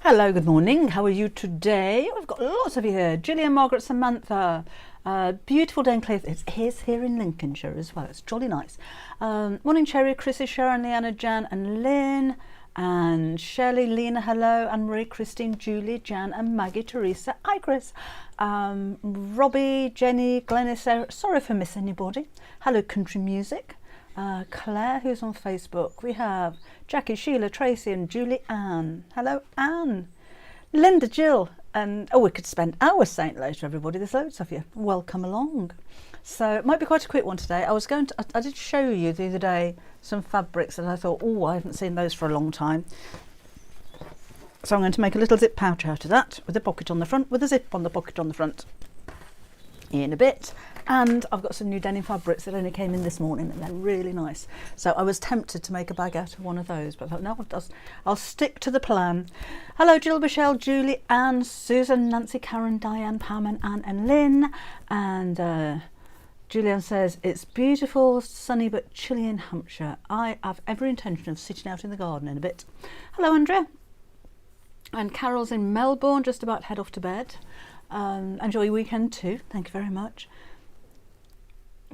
Hello, good morning. How are you today? We've got lots of you here. Gillian, Margaret, Samantha. Beautiful day in Cliff. It's here in Lincolnshire as well. It's jolly nice. Morning, Cherry, Chrissy, Sharon, Leanna, Jan and Lynn. And Shelley, Lena, hello. Anne-Marie, Christine, Julie, Jan and Maggie, Teresa. Hi, Chris. Robbie, Jenny, Glenys. Sorry if I miss anybody. Hello, Country Music. Claire, who's on Facebook. We have Jackie, Sheila, Tracy and Julie Ann. Hello, Anne. Linda, Jill, and we could spend hours saying hello to everybody. There's loads of you. Welcome along. So it might be quite a quick one today. I did show you the other day some fabrics and I thought, I haven't seen those for a long time. So I'm going to make a little zip pouch out of that with a pocket on the front, with a zip on the pocket on the front in a bit. And I've got some new denim fabrics that only came in this morning and they're really nice. So I was tempted to make a bag out of one of those, but I thought, no, I'll stick to the plan. Hello, Jill, Michelle, Julie, Anne, Susan, Nancy, Karen, Diane, Pam and Anne and Lynn. And Julian says, it's beautiful, sunny but chilly in Hampshire. I have every intention of sitting out in the garden in a bit. Hello, Andrea. And Carol's in Melbourne, just about to head off to bed. Enjoy your weekend too. Thank you very much.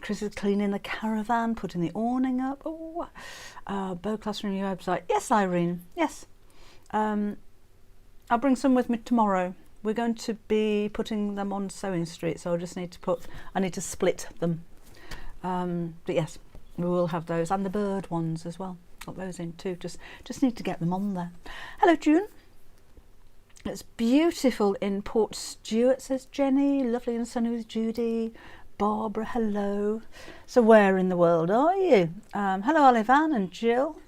Chris is cleaning the caravan, putting the awning up. Bow Classroom new website. Yes, Irene. Yes. I'll bring some with me tomorrow. We're going to be putting them on Sewing Street, so I need to split them. But yes, we will have those and the bird ones as well. Got those in too. Just need to get them on there. Hello, June. It's beautiful in Port Stewart, says Jenny. Lovely and sunny with Judy. Barbara, hello. So where in the world are you? Hello, Olivan and Jill.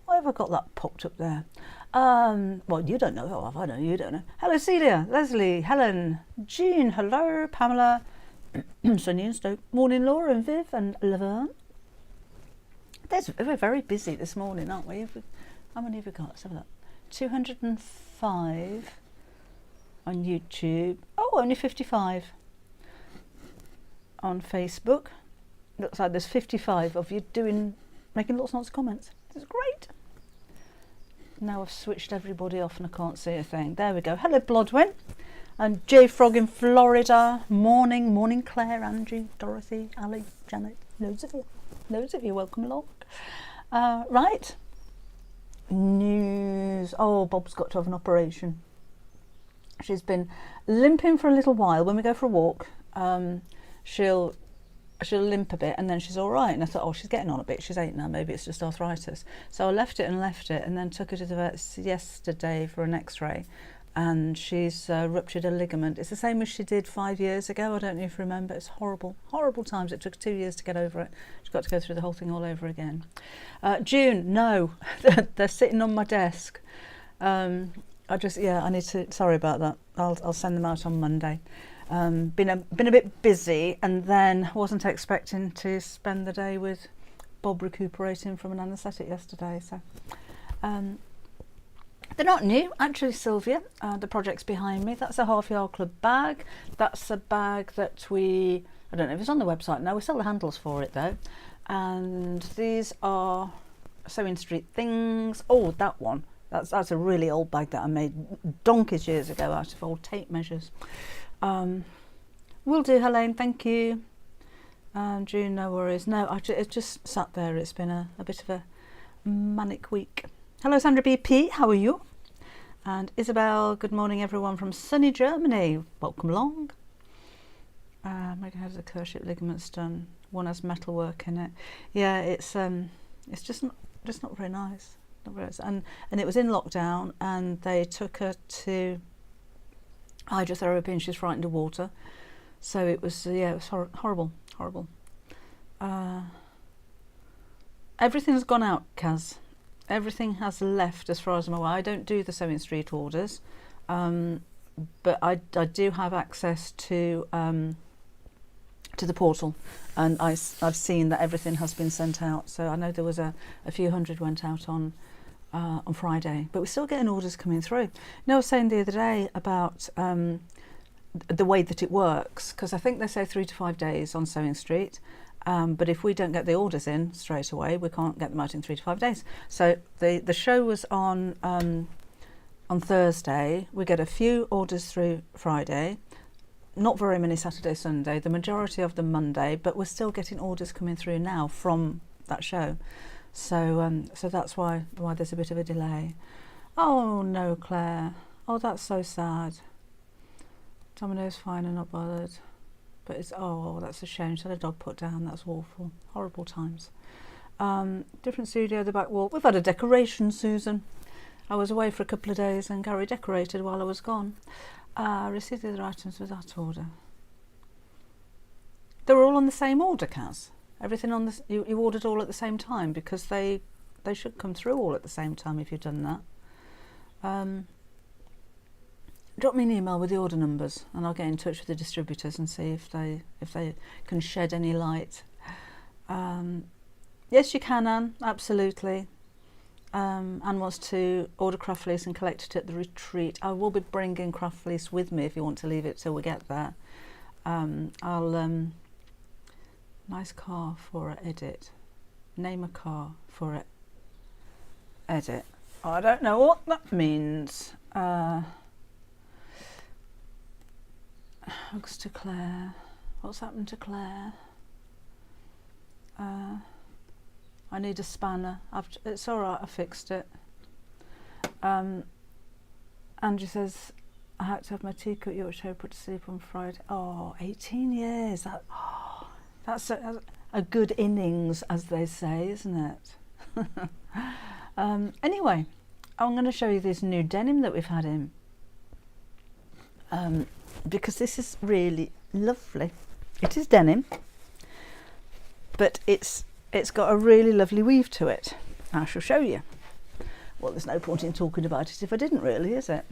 Why have I got that popped up there? Well, you don't know. Oh, I know you don't know. Hello, Celia, Leslie, Helen, Jean, hello, Pamela, Sonia and Stoke. Morning, Laura and Viv and Laverne. We're very busy this morning, aren't we? How many have we got? Let's have a look. 205 on YouTube. Oh, only 55 on Facebook. Looks like there's 55 of you making lots and lots of comments. It's great. Now I've switched everybody off and I can't see a thing. There we go. Hello, Blodwin. And J Frog in Florida. Morning, Claire, Angie, Dorothy, Ali, Janet. Loads of you. Welcome along. Right. News. Bob's got to have an operation. She's been limping for a little while. When we go for a walk, she'll limp a bit and then she's all right. And I thought, she's getting on a bit. She's 8 now. Maybe it's just arthritis. So I left it and then took her to the vet yesterday for an X-ray. And she's ruptured a ligament. It's the same as she did 5 years ago. I don't know if you remember. It's horrible times. It took 2 years to get over it. She's got to go through the whole thing all over again. June, no, they're sitting on my desk. I need to. Sorry about that. I'll send them out on Monday. Been a bit busy, and then wasn't expecting to spend the day with Bob recuperating from an anaesthetic yesterday. So. They're not new, actually, Sylvia. The project's behind me. That's a Half Yard Club bag. That's a bag that I don't know if it's on the website now. We sell the handles for it though. And these are Sewing Street things. Oh, that one. That's a really old bag that I made donkeys years ago out of old tape measures. Will do, Helene. Thank you. June, no worries. No, it just sat there. It's been a bit of a manic week. Hello, Sandra BP, how are you? And Isabel, good morning everyone from sunny Germany. Welcome along. Megan has the cruciate ligaments done. One has metalwork in it. Yeah, it's just not very nice. Not very nice. And it was in lockdown, and they took her to hydrotherapy, and she's frightened of water. So it was it was horrible. Everything's gone out, Kaz. Everything has left as far as I'm aware. I don't do the Sewing Street orders, but I do have access to the portal, and I've seen that everything has been sent out. So I know there was a few hundred went out on Friday, but we're still getting orders coming through. I was saying the other day about the way that it works, because I think they say 3 to 5 days on Sewing Street. But if we don't get the orders in straight away, we can't get them out in 3 to 5 days. So the show was on on Thursday. We get a few orders through Friday, not very many Saturday, Sunday, the majority of them Monday, but we're still getting orders coming through now from that show. So so that's why there's a bit of a delay. Oh no, Claire. Oh, that's so sad. Domino's fine and not bothered. But it's, oh, that's a shame. She had a dog put down. That's awful. Horrible times. Different studio, the back wall. We've had a decoration, Susan. I was away for a couple of days and Gary decorated while I was gone. Received the other items with that order. They were all on the same order, Kaz. Everything on this, you ordered all at the same time, because they should come through all at the same time if you've done that. Drop me an email with the order numbers and I'll get in touch with the distributors and see if they can shed any light. Yes, you can, Anne, absolutely. Anne wants to order craft fleece and collect it at the retreat. I will be bringing craft fleece with me if you want to leave it till we get there. Nice car for an edit. Name a car for an edit. I don't know what that means. Hugs to Claire. What's happened to Claire? I need a spanner. It's all right, I fixed it. Andrew says, I had to have my tea-cut Yorkshire put to sleep on Friday. Oh, 18 years. That's a good innings, as they say, isn't it? Anyway, I'm going to show you this new denim that we've had in. Because this is really lovely. It is denim, but it's got a really lovely weave to it. I shall show you. Well, there's no point in talking about it if I didn't, really, is it?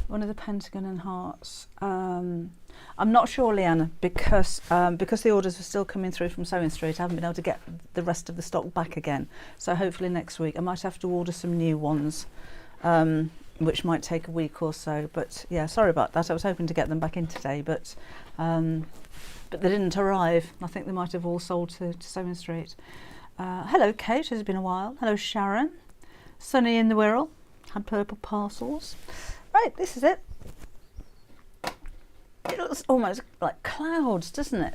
One of the pentagon and hearts. I'm not sure, Leanna, because the orders are still coming through from Sewing Street. I haven't been able to get the rest of the stock back again. So hopefully next week I might have to order some new ones, which might take a week or so. But yeah, sorry about that. I was hoping to get them back in today, but they didn't arrive. I think they might have all sold to Sewing Street. Hello, Kate. It's been a while. Hello, Sharon. Sunny in the Wirral. Had purple parcels. Right, this is it. It looks almost like clouds, doesn't it?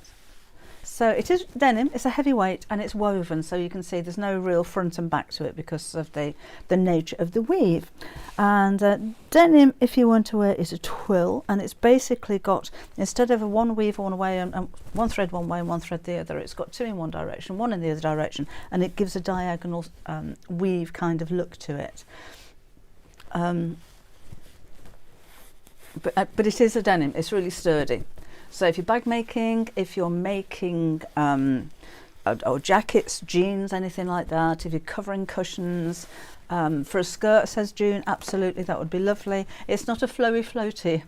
So it is denim, it's a heavyweight and it's woven, so you can see there's no real front and back to it because of the nature of the weave. And denim, if you weren't aware, is a twill, and it's basically got, instead of a one weave one way and one thread one way and one thread the other, it's got two in one direction, one in the other direction, and it gives a diagonal weave kind of look to it. But it is a denim, it's really sturdy. So if you're bag making, if you're making or jackets, jeans, anything like that, if you're covering cushions, for a skirt, says June, absolutely, that would be lovely. It's not a flowy floaty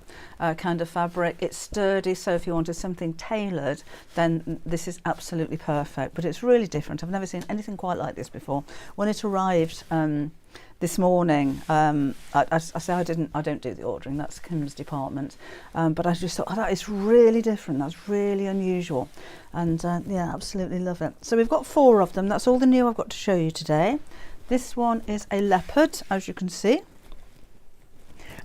kind of fabric, it's sturdy, so if you wanted something tailored, then this is absolutely perfect. But it's really different. I've never seen anything quite like this before. When it arrived this morning, I say I don't do the ordering, that's Kim's department, but I just thought, oh, that is really different, that's really unusual, and yeah, absolutely love it. So we've got 4 of them, that's all the new I've got to show you today. This one is a leopard, as you can see,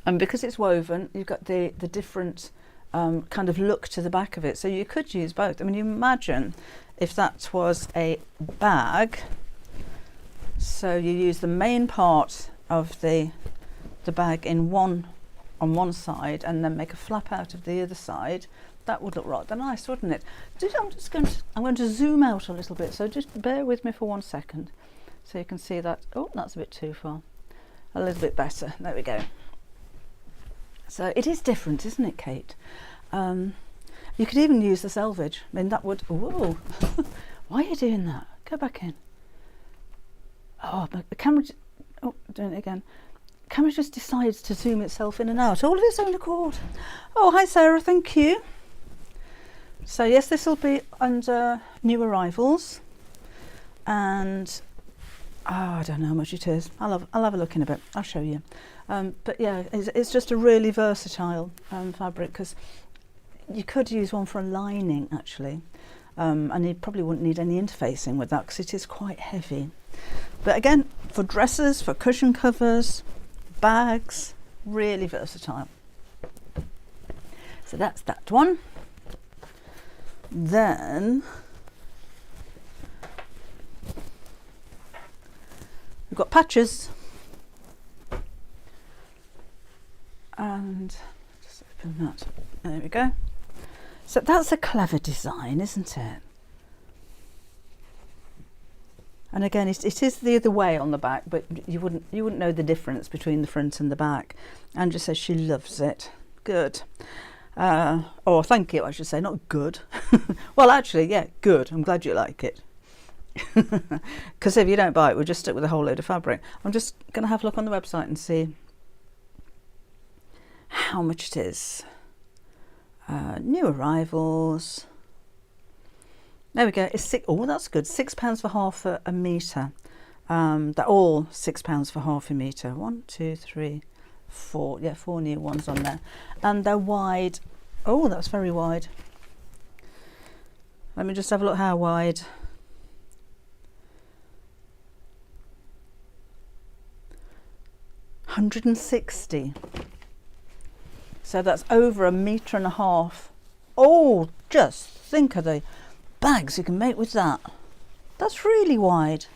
and because it's woven, you've got the different kind of look to the back of it, so you could use both. I mean, you imagine if that was a bag. So you use the main part of the bag on one side and then make a flap out of the other side. That would look rather nice, wouldn't it? I'm going to zoom out a little bit, so just bear with me for 1 second so you can see that. Oh, that's a bit too far. A little bit better. There we go. So it is different, isn't it, Kate? You could even use the selvage. I mean, that would... Whoa! Why are you doing that? Go back in. Oh, but the camera, oh, doing it again. The camera just decides to zoom itself in and out all of its own accord. Oh, hi Sarah, thank you. So yes, this will be under new arrivals, and oh, I don't know how much it is. I'll have a look in a bit. I'll show you. But yeah, it's just a really versatile fabric, because you could use one for a lining actually, and you probably wouldn't need any interfacing with that because it is quite heavy. But again, for dresses, for cushion covers, bags, really versatile. So that's that one. Then we've got patches, and just open that. There we go. So that's a clever design, isn't it? And again, it is the other way on the back, but you wouldn't know the difference between the front and the back. Andrew says she loves it. Good. Or thank you, I should say, not good. Well, actually, yeah, good. I'm glad you like it. Because if you don't buy it, we're just stuck with a whole load of fabric. I'm just going to have a look on the website and see how much it is. New arrivals. There we go. It's six. Oh, that's good. £6 for half a metre. They're all £6 for half a metre. 1, 2, 3, 4. Yeah, 4 new ones on there. And they're wide. Oh, that's very wide. Let me just have a look how wide. £160. So that's over 1.5 metres. Oh, just think of the bags you can make with that. That's really wide.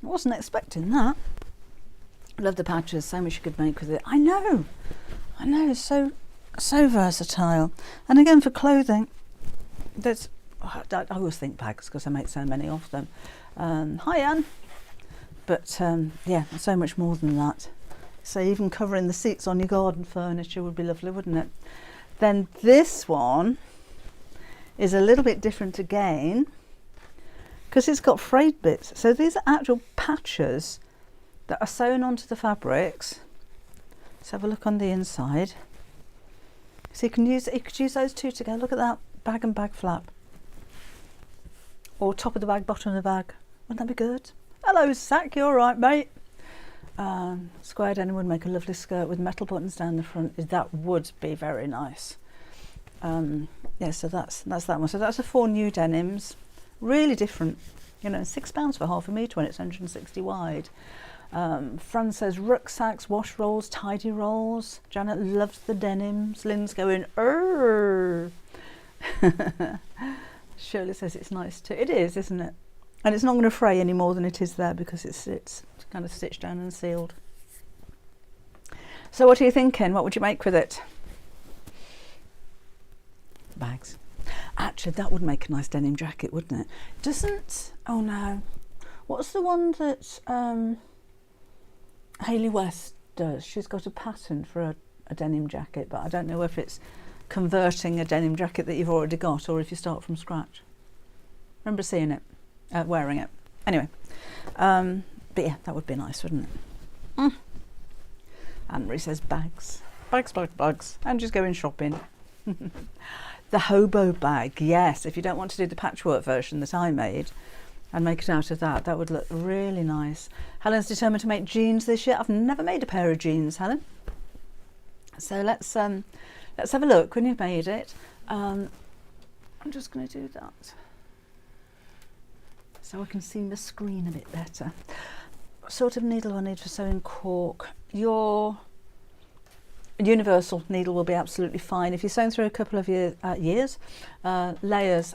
I wasn't expecting that. Love the patches, so much you could make with it. I know, so versatile. And again, for clothing, there's, I always think bags because I make so many of them. Hi Anne. But yeah, so much more than that. So even covering the seats on your garden furniture would be lovely, wouldn't it? Then this one is a little bit different again because it's got frayed bits. So these are actual patches that are sewn onto the fabrics. Let's have a look on the inside. So you could use those two together. Look at that, bag and bag flap. Or top of the bag, bottom of the bag. Wouldn't that be good? Hello Sack, you all right, mate? Square denim would make a lovely skirt with metal buttons down the front. That would be very nice. Yeah, so that's that one. So that's the 4 new denims. Really different. You know, £6 for half a metre when it's 160 wide. Fran says rucksacks, wash rolls, tidy rolls. Janet loves the denims. Lynn's going, "Err." Shirley says it's nice too. It is, isn't it? And it's not going to fray any more than it is there because it's kind of stitched down and sealed. So what are you thinking? What would you make with it? Bags. Actually, that would make a nice denim jacket, wouldn't it? Doesn't... Oh no. What's the one that Hayley West does? She's got a pattern for a denim jacket, but I don't know if it's converting a denim jacket that you've already got or if you start from scratch. Remember seeing it, wearing it. Anyway, but yeah, that would be nice, wouldn't it? Anne-Marie says bags. Bags, bags, bags. And just going shopping. The hobo bag, yes. If you don't want to do the patchwork version that I made and make it out of that, that would look really nice. Helen's determined to make jeans this year. I've never made a pair of jeans, Helen. So let's have a look when you've made it. I'm just going to do that so I can see the screen a bit better. What sort of needle do I need for sewing cork? Your universal needle will be absolutely fine. If you're sewing through a couple of layers,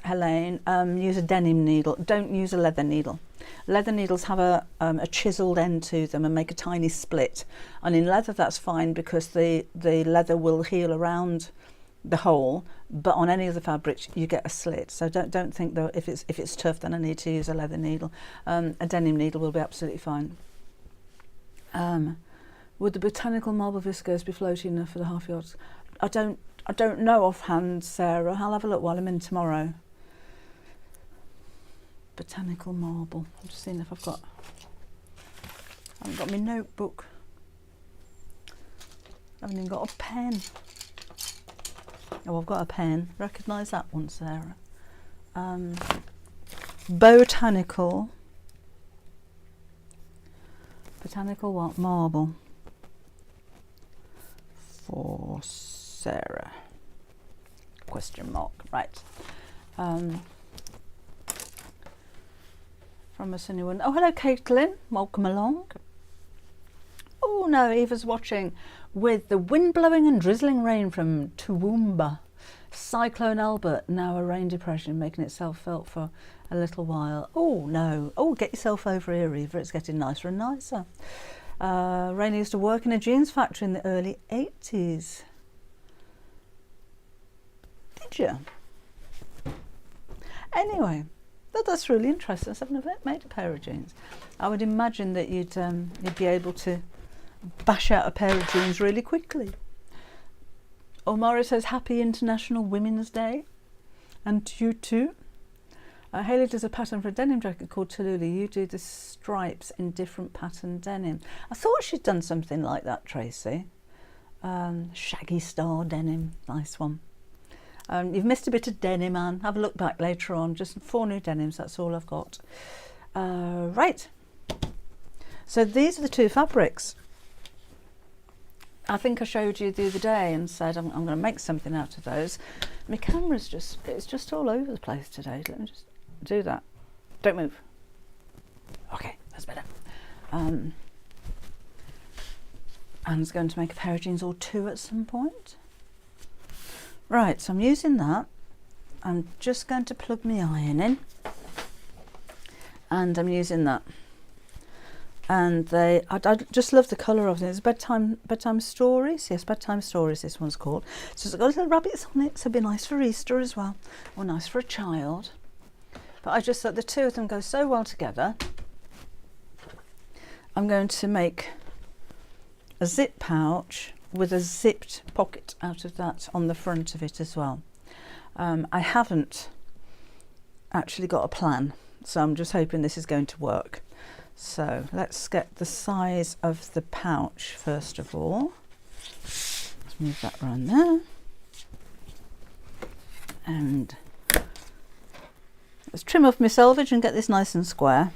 Helene, use a denim needle. Don't use a leather needle. Leather needles have a chiselled end to them and make a tiny split. And in leather that's fine because the leather will heal around the hole, but on any of the fabrics you get a slit. So don't think that if it's tough then I need to use a leather needle. A denim needle will be absolutely fine. Would the botanical marble viscose be floating enough for the half yards? I don't know offhand, Sarah. I'll have a look while I'm in tomorrow. Botanical marble. I'm just seeing if I haven't got my notebook. I haven't even got a pen. Oh, I've got a pen. Recognise that one, Sarah. Botanical what? Marble. For Sarah, question mark, right. From a sunny one. Oh, hello Caitlin, welcome along. Oh no, Eva's watching with the wind blowing and drizzling rain from Toowoomba. Cyclone Albert, now a rain depression, making itself felt for a little while. Oh no, oh get yourself over here, Eva, it's getting nicer and nicer. Rainey used to work in a jeans factory in the early 80s. Did you? Anyway, that's really interesting. I've never made a pair of jeans. I would imagine that you'd be able to bash out a pair of jeans really quickly. Omari says Happy International Women's Day, and you too. Hayley does a pattern for a denim jacket called Tallulah. You do the stripes in different pattern denim. I thought she'd done something like that, Tracy. Shaggy star denim, nice one. You've missed a bit of denim, Anne. Have a look back later on. Just 4 new denims, that's all I've got. Right. So these are the 2 fabrics. I think I showed you the other day and said I'm going to make something out of those. My camera's it's just all over the place today. Let me just do that. Don't move. Okay, that's better. Anne's going to make a pair of jeans or 2 at some point. Right, so I'm using that. I'm just going to plug my iron in. And I'm using that. And I just love the colour of it. It's bedtime stories. Yes, bedtime stories. This one's called. So it's got little rabbits on it. So it'd be nice for Easter as well, or nice for a child. But I just thought the 2 of them go so well together. I'm going to make a zip pouch with a zipped pocket out of that on the front of it as well. I haven't actually got a plan, so I'm just hoping this is going to work. So let's get the size of the pouch first of all. Let's move that around there. And let's trim off my selvage and get this nice and square.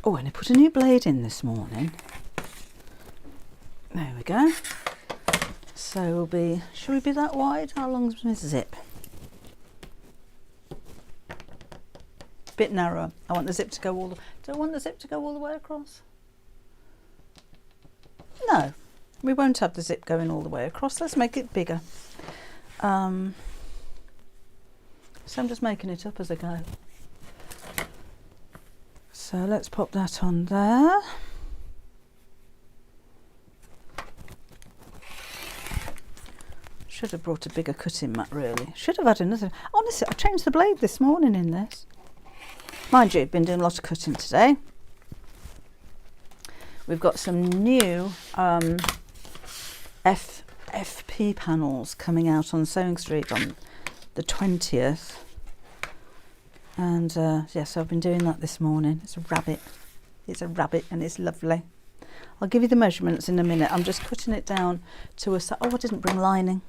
Oh, and I put a new blade in this morning. There we go. So we'll be, should we be that wide? How long's my zip? Bit narrow. I want the zip to go all the, do I want the zip to go all the way across? No, we won't have the zip going all the way across. Let's make it bigger. So I'm just making it up as I go. So let's pop that on there. Should have brought a bigger cutting mat really. Should have had another. Honestly, I changed the blade this morning in this. Mind you, I've been doing a lot of cutting today. We've got some new FP panels coming out on Sewing Street on the 20th. And yeah, so I've been doing that this morning. It's a rabbit. It's a rabbit and it's lovely. I'll give you the measurements in a minute. I'm just cutting it down to a... Oh, I didn't bring lining.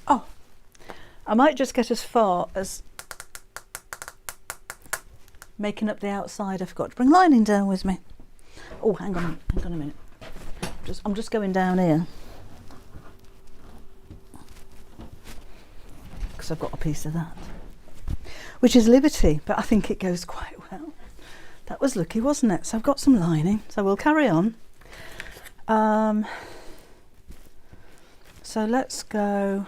Oh, I might just get as far as making up the outside. I forgot to bring lining down with me. Oh, hang on a minute. I'm just going down here because I've got a piece of that, which is Liberty, but I think it goes quite well. That was lucky, wasn't it? So I've got some lining, so we'll carry on. So let's go.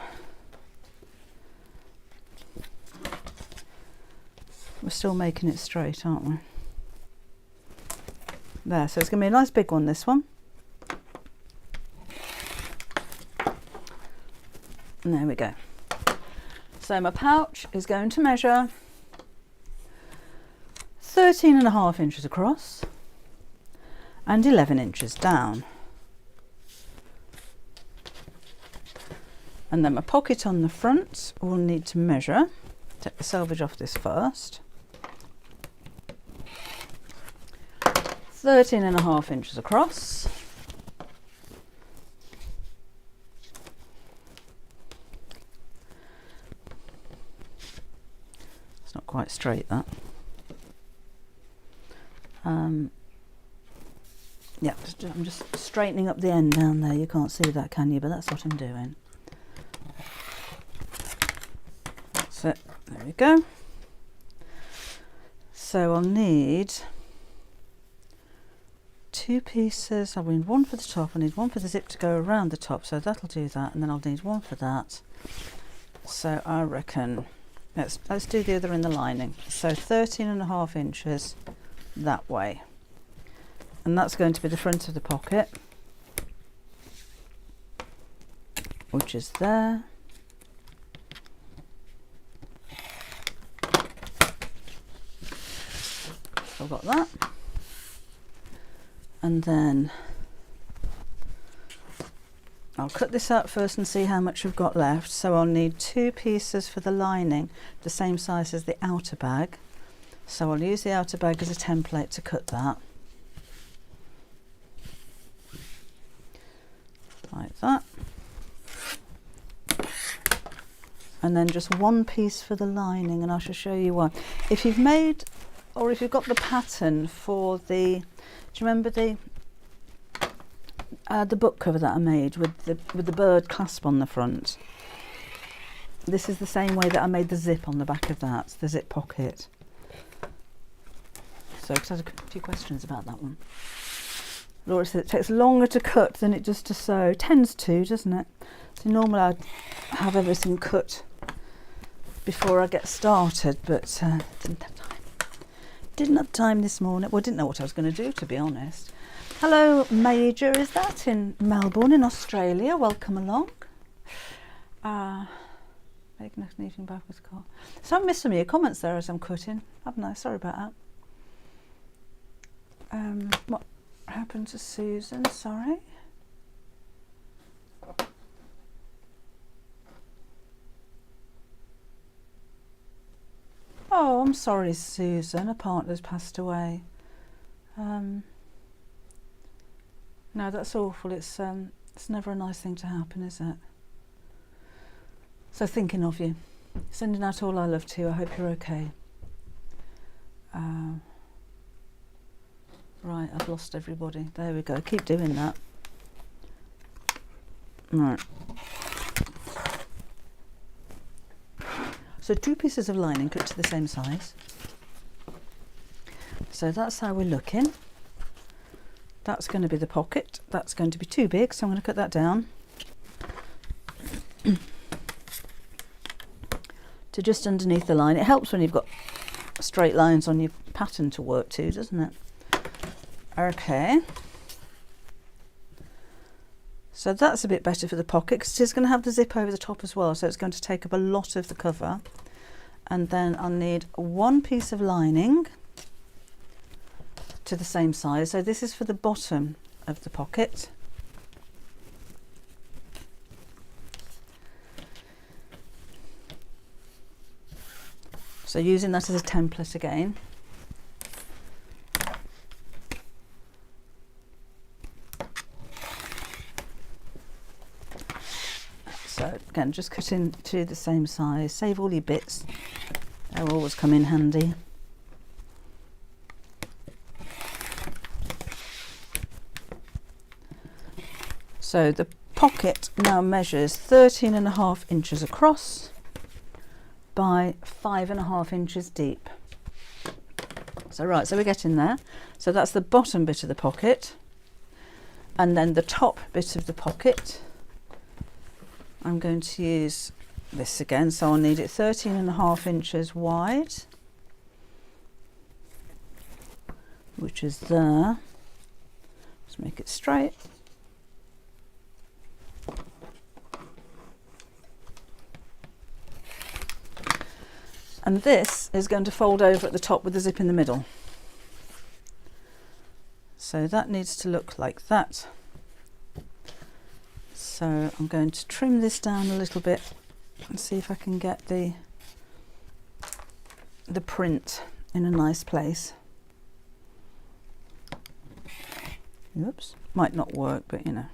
We're still making it straight, aren't we? There, so it's going to be a nice big one, this one. And there we go. So my pouch is going to measure 13.5 inches across and 11 inches down. And then my pocket on the front will need to measure. Take the selvage off this first. 13.5 inches across. It's not quite straight, that. Yeah, I'm just straightening up the end down there. You can't see that, can you? But that's what I'm doing. That's it. There we go. So I'll need 2 pieces. I need one for the top, I need one for the zip to go around the top, so that'll do that, and then I'll need one for that. So I reckon let's do the other in the lining. So 13.5 inches that way, and that's going to be the front of the pocket, which is there. So I've got that, and then I'll cut this out first and see how much we've got left. So I'll need 2 pieces for the lining, the same size as the outer bag. So I'll use the outer bag as a template to cut that. Like that. And then just 1 piece for the lining, and I shall show you why. If you've made, or if you've got the pattern for the, do you remember the book cover that I made with the bird clasp on the front? This is the same way that I made the zip on the back of that, the zip pocket. So I had a few questions about that one. Laura said it takes longer to cut than it does to sew. Tends to, doesn't it? So normally I'd have everything cut before I get started, but didn't have time. Didn't have time this morning. Well, I didn't know what I was going to do, to be honest. Hello, Major, is that in Melbourne in Australia? Welcome along. Making a eating backwards car. So I'm missing your comments there as I'm cutting, haven't I? Sorry about that. What happened to Susan? Sorry. Oh, I'm sorry, Susan. Her partner's passed away. No, that's awful. It's never a nice thing to happen, is it? So thinking of you, sending out all our love to you. I hope you're okay. Right, I've lost everybody. There we go. Keep doing that. Right. So 2 pieces of lining cut to the same size. So that's how we're looking. That's going to be the pocket. That's going to be too big, so I'm going to cut that down to just underneath the line. It helps when you've got straight lines on your pattern to work to, doesn't it? Okay. So that's a bit better for the pocket because it's going to have the zip over the top as well, so it's going to take up a lot of the cover. And then I'll need 1 piece of lining to the same size. So this is for the bottom of the pocket. So using that as a template again. So again, just cut into the same size. Save all your bits. They'll always come in handy. So the pocket now measures 13.5 inches across by 5.5 inches deep. So right, so we're getting there. So that's the bottom bit of the pocket, and then the top bit of the pocket. I'm going to use this again, so I'll need it 13.5 inches wide, which is there. Let's make it straight. And this is going to fold over at the top with the zip in the middle. So that needs to look like that. So I'm going to trim this down a little bit and see if I can get the print in a nice place. Oops, might not work, but you know.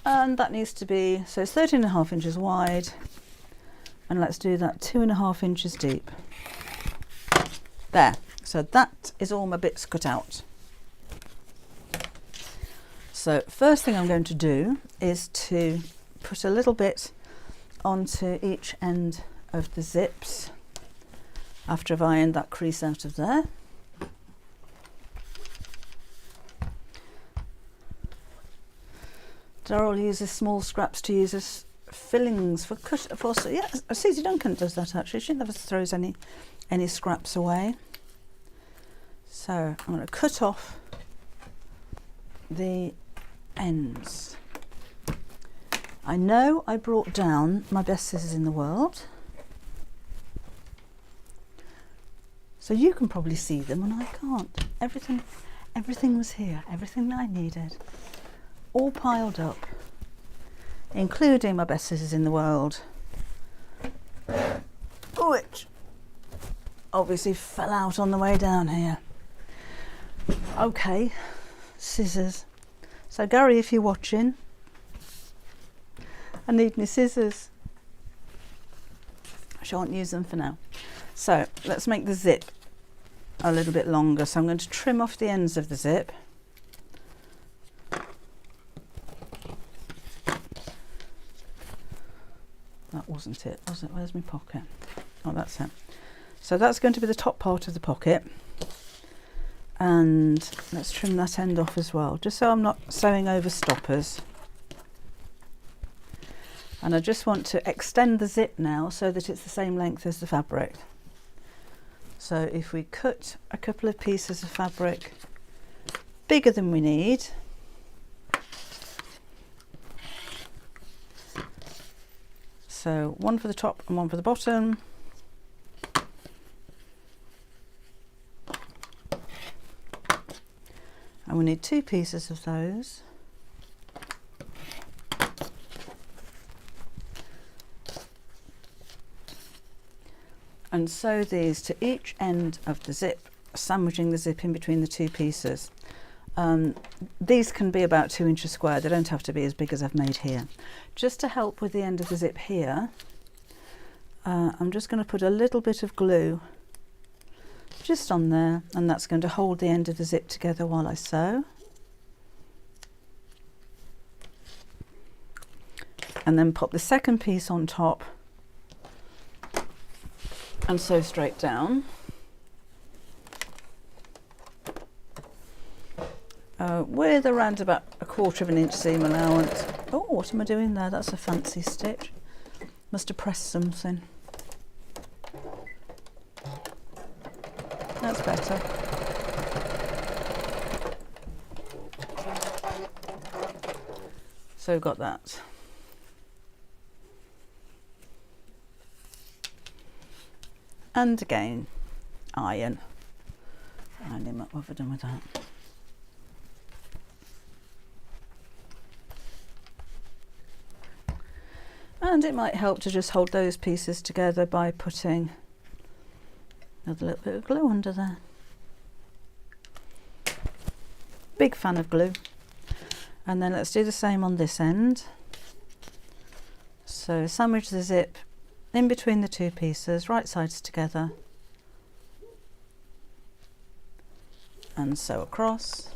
And that needs to be, so it's 13.5 inches wide, and let's do that 2.5 inches deep. There, so that is all my bits cut out. So first thing I'm going to do is to put a little bit onto each end of the zips. after I've ironed that crease out of there. Daryl uses small scraps to use as fillings for cut. For yeah, Susie Duncan does that actually. She never throws any scraps away. So I'm going to cut off the ends. I know I brought down my best scissors in the world, so you can probably see them and I can't. Everything was here, everything that I needed, all piled up, including my best scissors in the world, which obviously fell out on the way down here. Okay, scissors. So Gary, if you're watching, I need my scissors. I shan't use them for now. So let's make the zip a little bit longer. So I'm going to trim off the ends of the zip. That wasn't it, was it? Where's my pocket? Oh, that's it. So that's going to be the top part of the pocket. And let's trim that end off as well, just so I'm not sewing over stoppers. And I just want to extend the zip now so that it's the same length as the fabric. So if we cut a couple of pieces of fabric bigger than we need, so one for the top and one for the bottom, and we need 2 pieces of those. And sew these to each end of the zip, sandwiching the zip in between the 2 pieces. These can be about 2 inches square, they don't have to be as big as I've made here. Just to help with the end of the zip here, I'm just going to put a little bit of glue just on there, and that's going to hold the end of the zip together while I sew. And then pop the second piece on top and sew straight down. With around about 1/4 inch seam allowance. Oh, what am I doing there? That's a fancy stitch. Must have pressed something. That's better. So we've got that. And again, iron. Iron him up. What have I done with that? And it might help to just hold those pieces together by putting another little bit of glue under there. Big fan of glue. And then let's do the same on this end. So sandwich the zip in between the 2 pieces, right sides together, and sew across.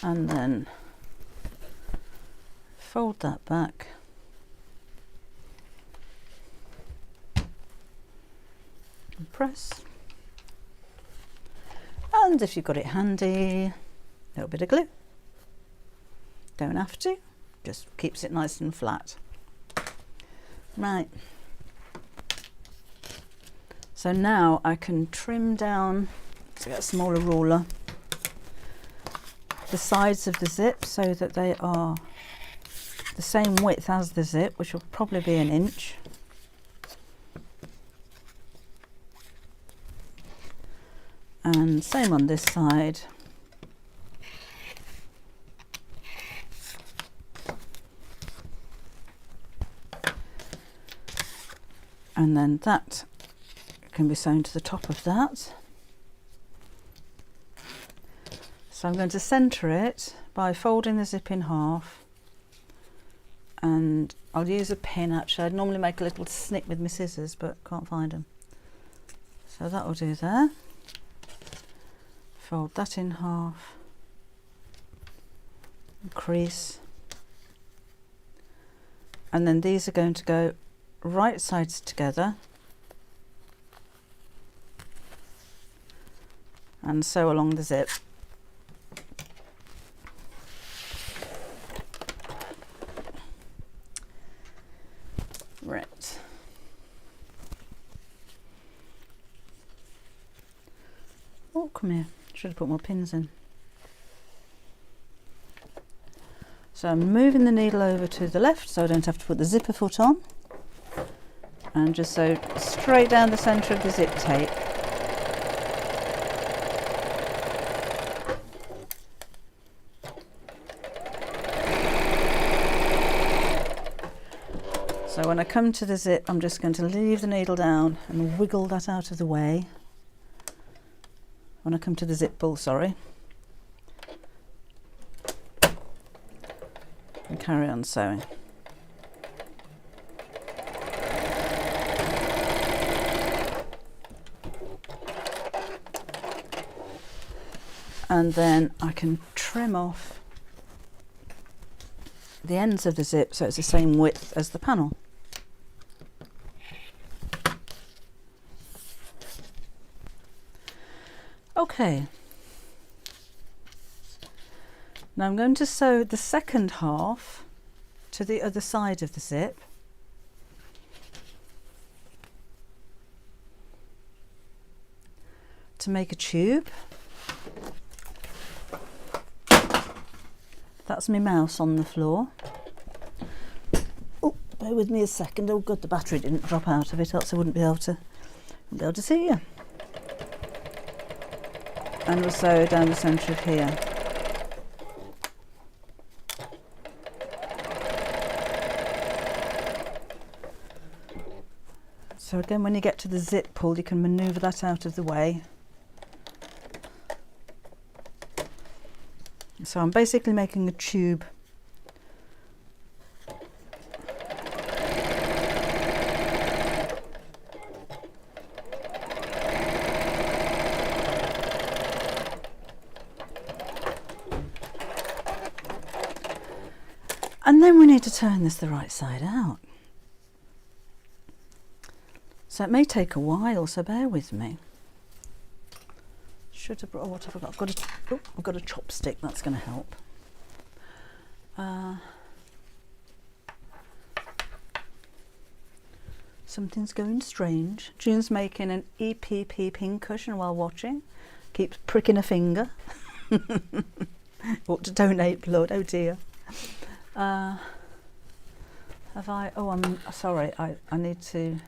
And then fold that back. And press. And if you've got it handy, a little bit of glue. Don't have to, just keeps it nice and flat. Right. So now I can trim down, to get a smaller ruler, the sides of the zip so that they are the same width as the zip, which will probably be 1 inch. And same on this side. And then that can be sewn to the top of that. So I'm going to centre it by folding the zip in half, and I'll use a pin actually. I'd normally make a little snip with my scissors but can't find them. So that will do there. Fold that in half, crease, and then these are going to go right sides together and sew along the zip. Right. Oh, come here. Should have put more pins in. So I'm moving the needle over to the left so I don't have to put the zipper foot on, and just sew straight down the centre of the zip tape. So when I come to the zip, I'm just going to leave the needle down and wiggle that out of the way. When I come to the zip pull, sorry. And carry on sewing. And then I can trim off the ends of the zip so it's the same width as the panel. Okay, now I'm going to sew the second half to the other side of the zip. To make a tube. That's my mouse on the floor. Oh, bear with me a second. Oh good, the battery didn't drop out of it, else I wouldn't be able to see you. And we'll sew down the centre of here. So again, when you get to the zip pull, you can manoeuvre that out of the way. So I'm basically making a tube. And then we need to turn this the right side out. So it may take a while, so bear with me. Should have brought, what have I got? I've got a chopstick, that's going to help. Something's going strange. June's making an EPP pin cushion while watching. Keeps pricking a finger. Ought to donate blood, oh dear. Have I? Oh, I'm sorry. I need to.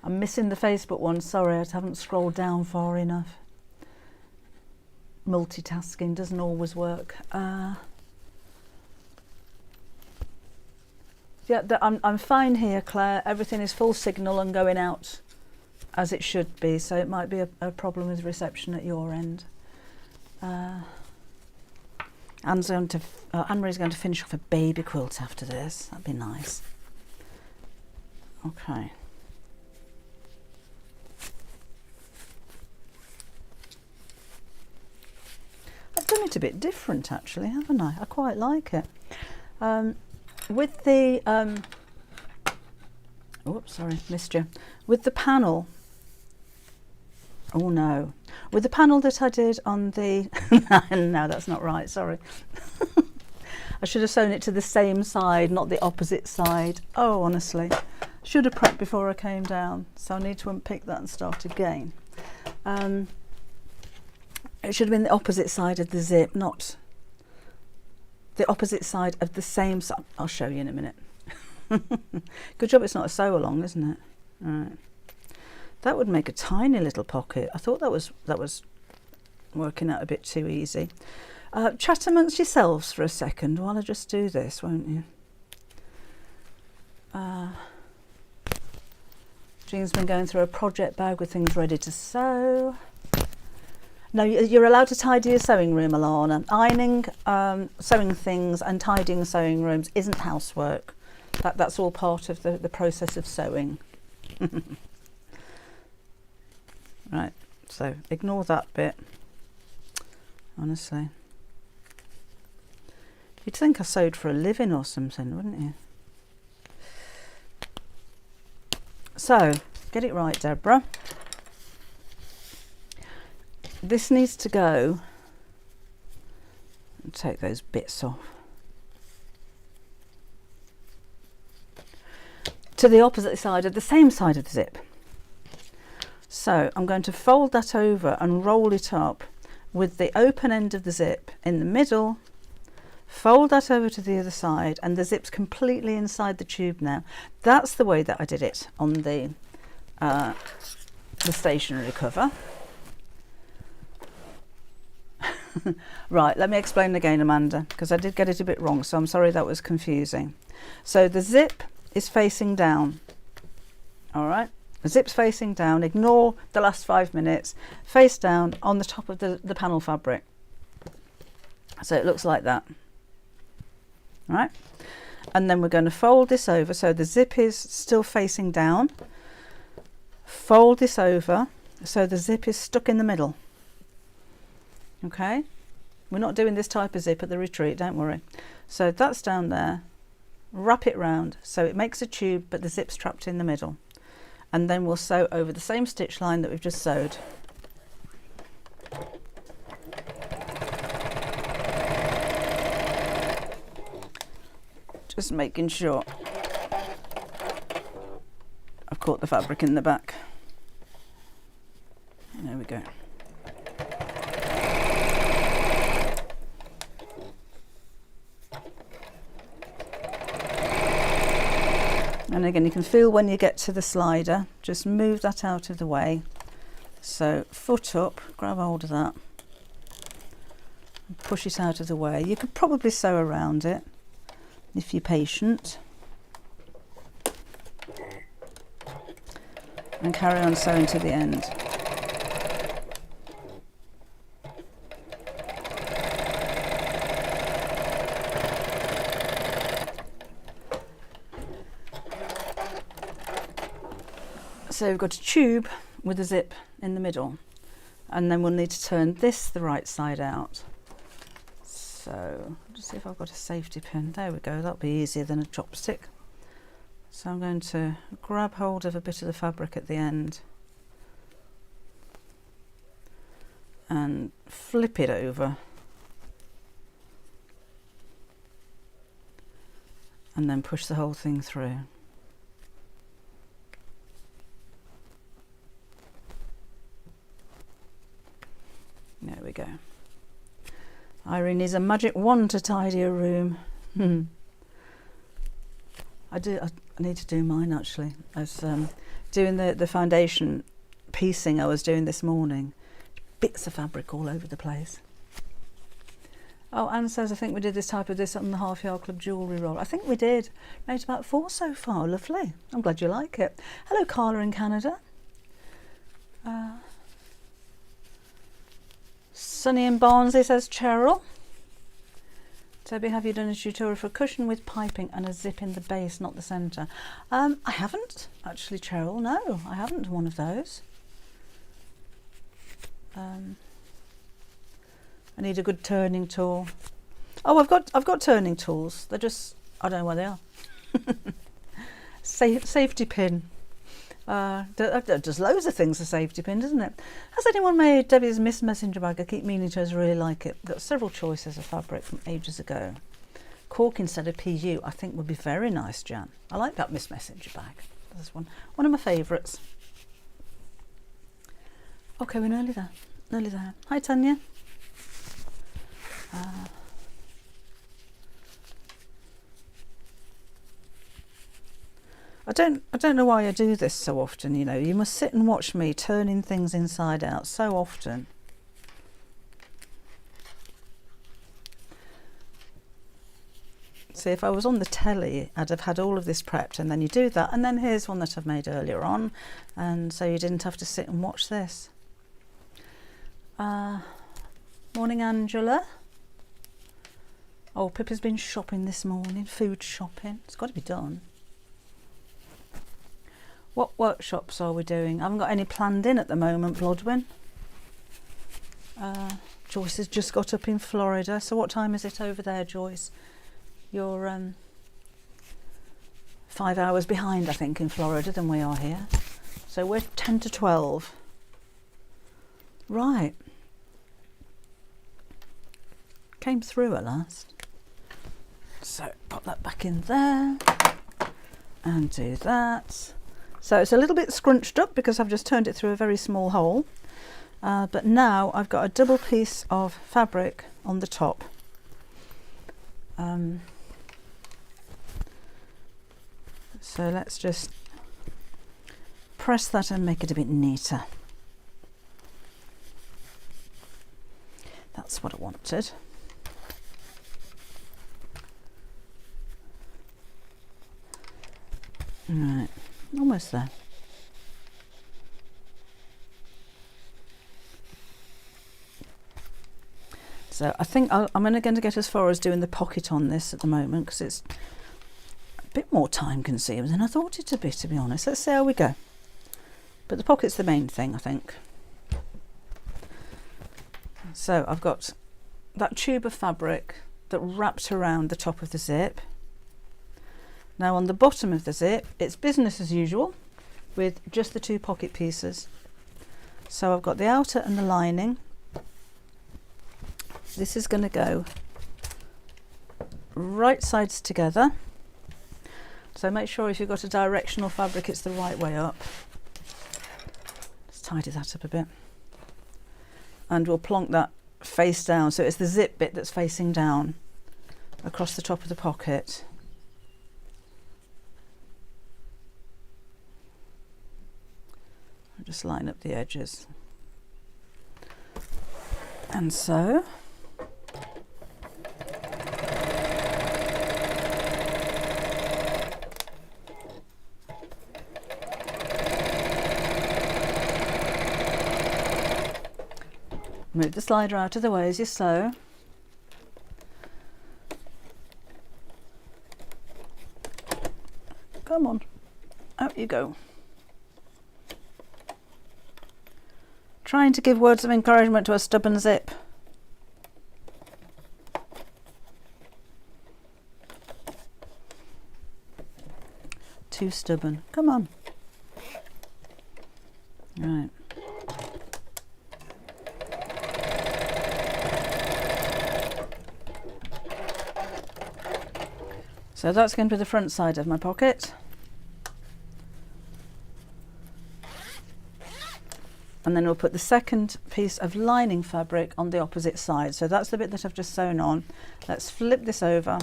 I'm missing the Facebook one. Sorry, I haven't scrolled down far enough. Multitasking doesn't always work. Yeah, I'm fine here, Claire. Everything is full signal and going out as it should be. So it might be a problem with reception at your end. Anne-Marie's going to finish off a baby quilt after this. That'd be nice. Okay. I've done it a bit different actually, haven't I? I quite like it. With the oops, sorry, missed you. With the panel. Oh no. With the panel that I did on the no, that's not right, sorry. I should have sewn it to the same side, not the opposite side. Oh, honestly. Should have prepped before I came down, so I need to unpick that and start again. It should have been the opposite side of the zip, not the opposite side of the same side. I'll show you in a minute. Good job it's not a sew along, isn't it? All right. That would make a tiny little pocket. I thought that was working out a bit too easy. Chat amongst yourselves for a second while I just do this, won't you? Jean's been going through a project bag with things ready to sew. No, you're allowed to tidy your sewing room, Alana. Ironing, sewing things and tidying sewing rooms isn't housework. That's all part of the process of sewing. Right, so ignore that bit, honestly. You'd think I sewed for a living or something, wouldn't you? So, get it right, Deborah. This needs to go, and take those bits off, to the opposite side of the same side of the zip. So I'm going to fold that over and roll it up with the open end of the zip in the middle, fold that over to the other side, and the zip's completely inside the tube now. That's the way that I did it on the stationery cover. Right, let me explain again, Amanda, because I did get it a bit wrong, so I'm sorry that was confusing. So the zip is facing down, all right? The zip's facing down, ignore the last 5 minutes, face down on the top of the panel fabric. So it looks like that, all right? And then we're going to fold this over, so the zip is still facing down. Fold this over, so the zip is stuck in the middle. Okay, we're not doing this type of zip at the retreat, don't worry. So that's down there, wrap it round, so it makes a tube, but the zip's trapped in the middle. And then we'll sew over the same stitch line that we've just sewed. Just making sure I've caught the fabric in the back. There we go. And again, you can feel when you get to the slider, just move that out of the way. So foot up, grab hold of that, and push it out of the way. You could probably sew around it if you're patient. And carry on sewing to the end. So we've got a tube with a zip in the middle, and then we'll need to turn this the right side out. So just see if I've got a safety pin. There we go, that'll be easier than a chopstick. So I'm going to grab hold of a bit of the fabric at the end and flip it over, and then push the whole thing through. There we go. Irene needs a magic wand to tidy a room. I need to do mine actually. I was doing the foundation piecing I was doing this morning. Bits of fabric all over the place. Oh, Anne says, I think we did this type of this on the Half Yard Club jewellery roll. I think we did. Made about 4 so far. Lovely. I'm glad you like it. Hello, Carla in Canada. Sunny in Barnsley, says Cheryl. Toby, have you done a tutorial for a cushion with piping and a zip in the base, not the centre? I haven't, actually, Cheryl. No, I haven't done one of those. I need a good turning tool. Oh, I've got turning tools. They're just, I don't know where they are. Safety pin. There's loads of things, a safety pin, doesn't it? Has anyone made Debbie's Miss Messenger bag? I keep meaning to, I really like it. Got several choices of fabric from ages ago. Cork instead of PU, I think would be very nice, Jan. I like that Miss Messenger bag. That's one of my favourites. Okay, we're nearly there. Nearly there. Hi, Tanya. I don't know why I do this so often, you know. You must sit and watch me turning things inside out so often. See, if I was on the telly, I'd have had all of this prepped, and then you do that, and then here's one that I've made earlier on, and so you didn't have to sit and watch this. Morning, Angela. Oh, Pippa's been shopping this morning, food shopping. It's got to be done. What workshops are we doing? I haven't got any planned in at the moment, Blodwyn. Joyce has just got up in Florida. So what time is it over there, Joyce? You're 5 hours behind, I think, in Florida than we are here. So we're 10 to 12. Right. Came through at last. So pop that back in there and do that. So it's a little bit scrunched up because I've just turned it through a very small hole. But now I've got a double piece of fabric on the top. So let's just press that and make it a bit neater. That's what I wanted. Right, almost there. So I think I'm only going to get as far as doing the pocket on this at the moment because it's a bit more time consuming than I thought it would be, to be honest. Let's see how we go. But the pocket's the main thing, I think. So I've got that tube of fabric that wrapped around the top of the zip. Now on the bottom of the zip, it's business as usual with just the 2 pocket pieces. So I've got the outer and the lining. This is going to go right sides together. So make sure if you've got a directional fabric, it's the right way up. Let's tidy that up a bit. And we'll plonk that face down. So it's the zip bit that's facing down across the top of the pocket. I'll just line up the edges. And so move the slider out of the way as you sew. Come on, out you go. Trying to give words of encouragement to a stubborn zip. Too stubborn. Come on. Right. So that's going to be the front side of my pocket. And then we'll put the second piece of lining fabric on the opposite side. So that's the bit that I've just sewn on. Let's flip this over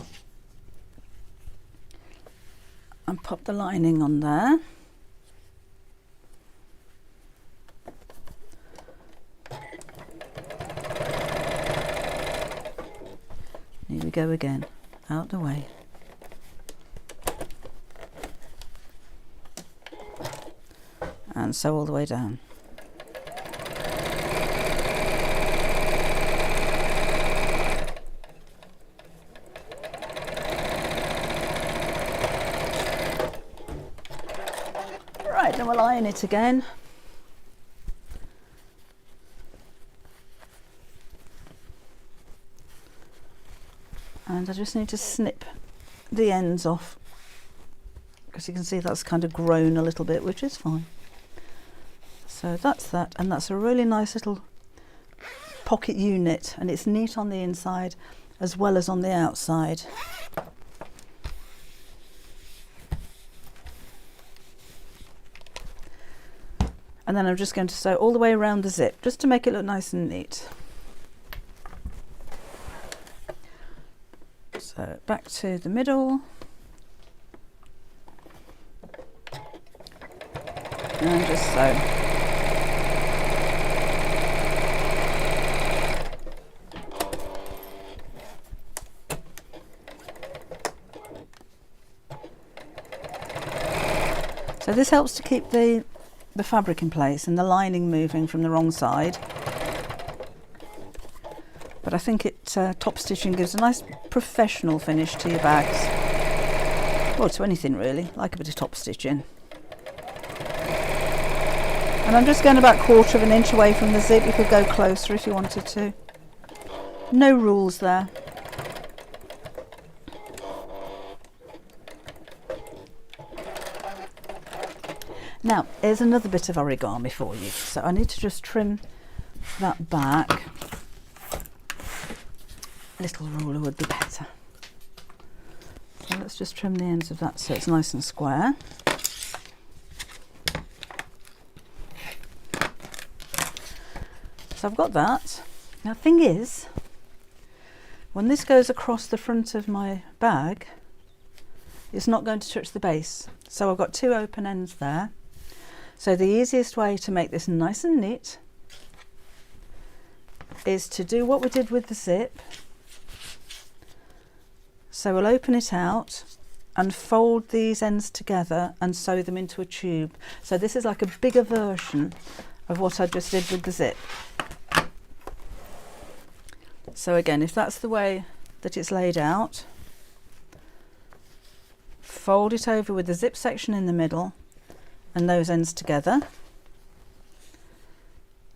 and pop the lining on there. Here we go again, out the way. And sew all the way down. Right, then we'll iron it again. And I just need to snip the ends off because you can see that's kind of grown a little bit, which is fine. So that's that, and that's a really nice little pocket unit, and it's neat on the inside as well as on the outside. And then I'm just going to sew all the way around the zip just to make it look nice and neat. So back to the middle. And just sew. So this helps to keep the fabric in place and the lining moving from the wrong side. But I think it top stitching gives a nice professional finish to your bags. Well, to anything really, like a bit of top stitching. And I'm just going about 1/4 of an inch away from the zip. You could go closer if you wanted to. No rules there. Now, here's another bit of origami for you. So I need to just trim that back. A little ruler would be better. So let's just trim the ends of that so it's nice and square. So I've got that. Now the thing is, when this goes across the front of my bag, it's not going to touch the base. So I've got two open ends there. So the easiest way to make this nice and neat is to do what we did with the zip. So we'll open it out and fold these ends together and sew them into a tube. So this is like a bigger version of what I just did with the zip. So again, if that's the way that it's laid out, fold it over with the zip section in the middle and those ends together.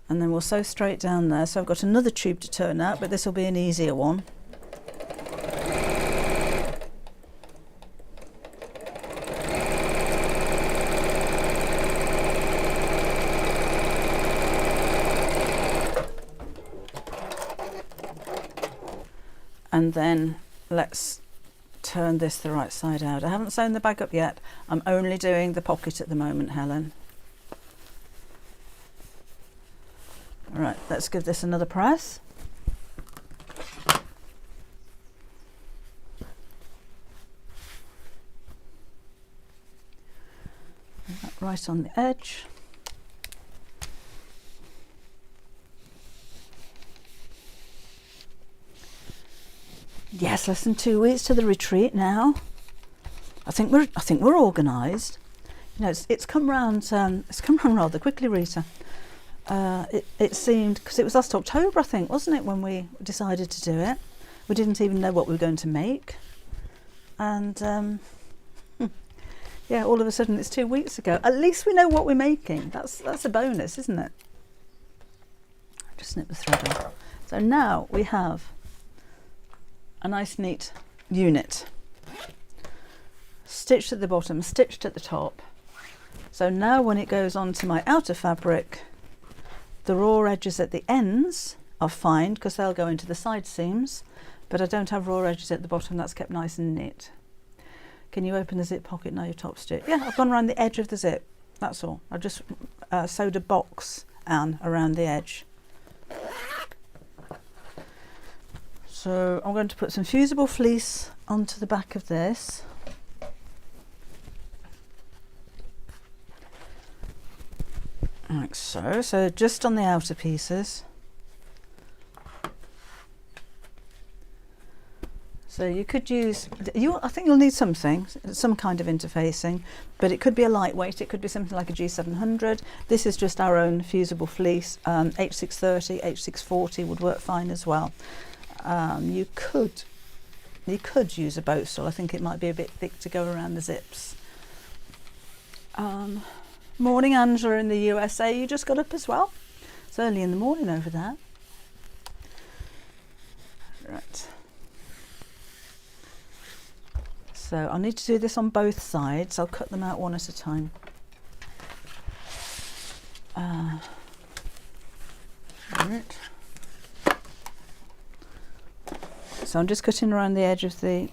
And then we'll sew straight down there. So I've got another tube to turn out, but this will be an easier one. And then let's turn this the right side out. I haven't sewn the bag up yet. I'm only doing the pocket at the moment, Helen. All right, let's give this another press. Right on the edge. Yes, less than 2 weeks to the retreat now. I think we're organised. You know, it's come round. It's come round rather quickly, Rita. It seemed, because it was last October, I think, wasn't it, when we decided to do it? We didn't even know what we were going to make, and yeah, all of a sudden it's 2 weeks ago. At least we know what we're making. That's a bonus, isn't it? Just snip the thread off. So now we have a nice neat unit, stitched at the bottom, stitched at the top. So now when it goes onto my outer fabric, the raw edges at the ends are fine because they'll go into the side seams, but I don't have raw edges at the bottom. That's kept nice and neat. Can you open the zip pocket now you've top stitched? Yeah, I've gone around the edge of the zip, that's all. I just sewed a box, Anne, around the edge. So I'm going to put some fusible fleece onto the back of this. Like so. So just on the outer pieces. So you could use, I think you'll need something, some kind of interfacing, but it could be a lightweight, it could be something like a G700. This is just our own fusible fleece. H630, H640 would work fine as well. You could use a boat stole. I think it might be a bit thick to go around the zips. Morning, Angela in the USA. You just got up as well. It's early in the morning over there. Right. So I'll need to do this on both sides. I'll cut them out one at a time. Right. So I'm just cutting around the edge of the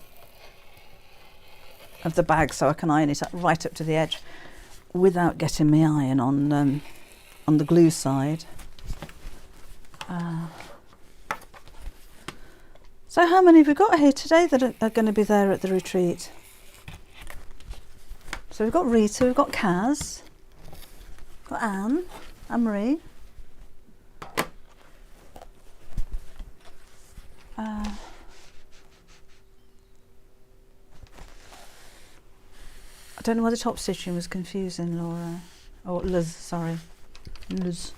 bag so I can iron it up right up to the edge without getting my iron on the glue side. So how many have we got here today that are going to be there at the retreat? So we've got Rita, we've got Kaz, we've got Anne, Anne-Marie. I don't know why the top stitching was confusing, Laura. Or Liz, sorry. Liz.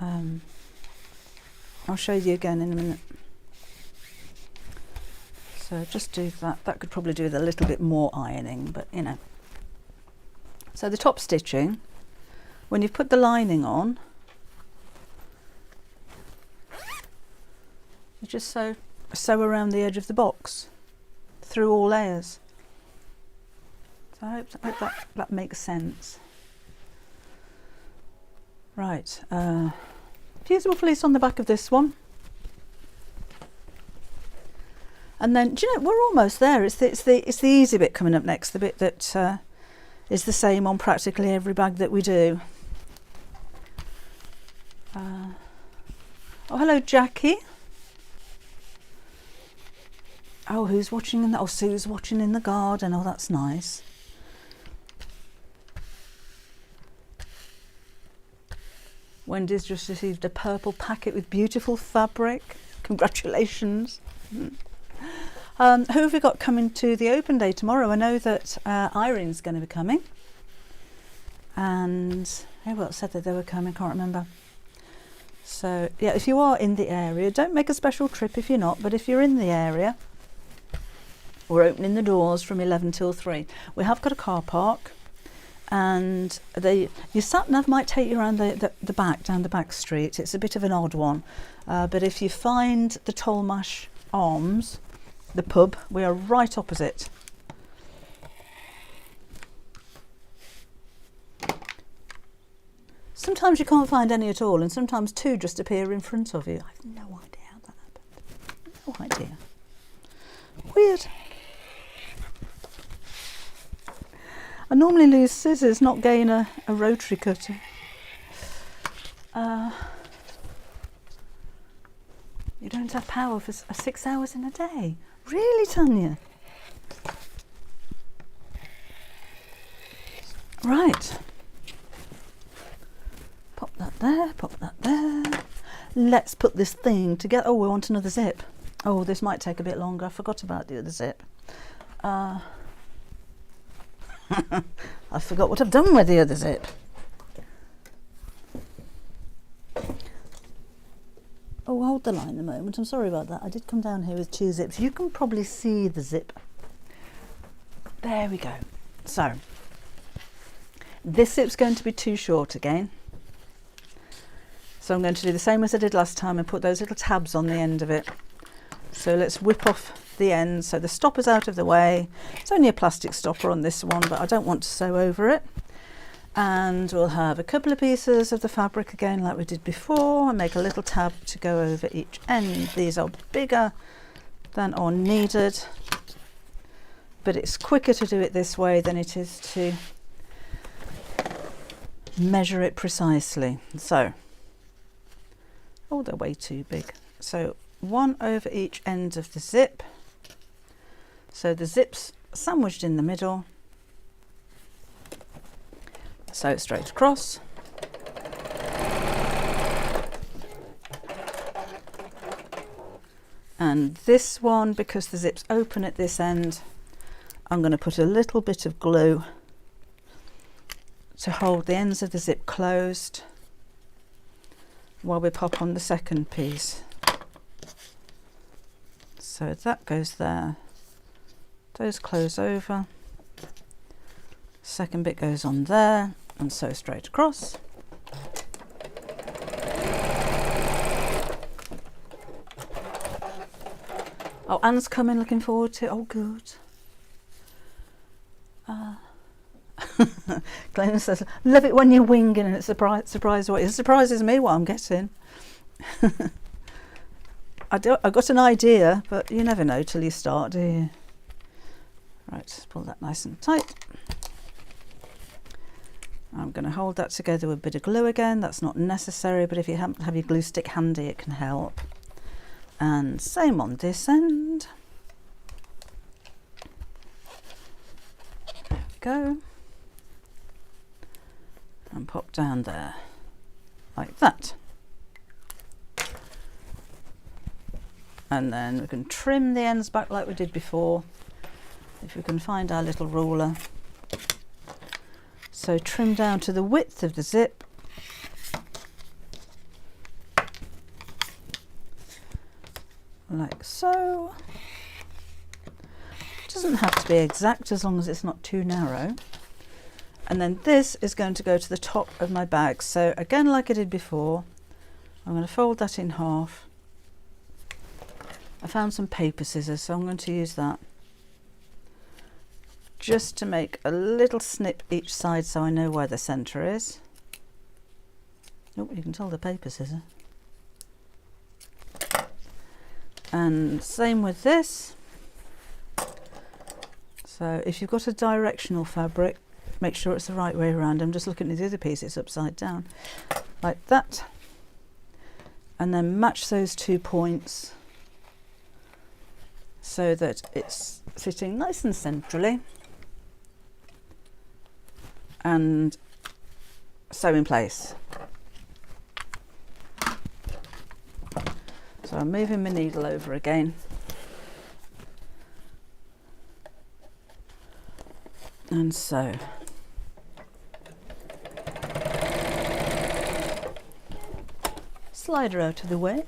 I'll show you again in a minute. So just do that. That could probably do with a little bit more ironing, but you know. So the top stitching, when you've put the lining on, you just sew around the edge of the box through all layers. So I hope that makes sense. Right, fusible fleece on the back of this one. And then, do you know, we're almost there. It's the easy bit coming up next, the bit that is the same on practically every bag that we do. Oh, hello, Jackie. Oh, who's watching in the... Oh, Sue's watching in the garden. Oh, that's nice. Wendy's just received a purple packet with beautiful fabric. Congratulations. Who have we got coming to the open day tomorrow? I know that Irene's going to be coming. And who else said that they were coming? Can't remember. So, yeah, if you are in the area, don't make a special trip if you're not. But if you're in the area, we're opening the doors from 11 till 3. We have got a car park. And your sat-nav might take you around the back, down the back street. It's a bit of an odd one. But if you find the Tollmash Arms, the pub, we are right opposite. Sometimes you can't find any at all, and sometimes two just appear in front of you. I have no idea how that happened. No idea. Weird. I normally lose scissors, not gain a rotary cutter. You don't have power for 6 hours in a day? Really, Tanya? Right. Pop that there, pop that there. Let's put this thing together. Oh, we want another zip. Oh, this might take a bit longer. I forgot about the other zip. I forgot what I've done with the other zip. Oh, hold the line a moment. I'm sorry about that. I did come down here with 2 zips. You can probably see the zip. There we go. So, this zip's going to be too short again. So I'm going to do the same as I did last time and put those little tabs on the end of it. So let's whip off the end so the stopper's out of the way. It's only a plastic stopper on this one, but I don't want to sew over it. And we'll have a couple of pieces of the fabric again like we did before and make a little tab to go over each end. These are bigger than are needed, but it's quicker to do it this way than it is to measure it precisely. So, oh, they're way too big. So one over each end of the zip. So the zip's sandwiched in the middle. Sew it straight across. And this one, because the zip's open at this end, I'm going to put a little bit of glue to hold the ends of the zip closed while we pop on the second piece. So that goes there. Those close over. Second bit goes on there and sew straight across. Oh, Anne's coming, looking forward to it. Oh, good. Glenn says, love it when you're winging and it's surprise what it surprises me what I'm getting. I got an idea, but you never know till you start, do you? Right, pull that nice and tight. I'm going to hold that together with a bit of glue again. That's not necessary, but if you happen to have your glue stick handy, it can help. And same on this end. There we go. And pop down there, like that. And then we can trim the ends back like we did before. If we can find our little ruler. So trim down to the width of the zip. Like so. It doesn't have to be exact as long as it's not too narrow. And then this is going to go to the top of my bag. So again, like I did before, I'm going to fold that in half. I found some paper scissors, so I'm going to use that. just to make a little snip each side so I know where the centre is. Oh, you can tell the paper scissor. And same with this. So if you've got a directional fabric, make sure it's the right way around. I'm just looking at the other piece, it's upside down, like that. And then match those 2 points so that it's sitting nice and centrally. And sew in place. So I'm moving my needle over again. And sew. Slide her out of the way.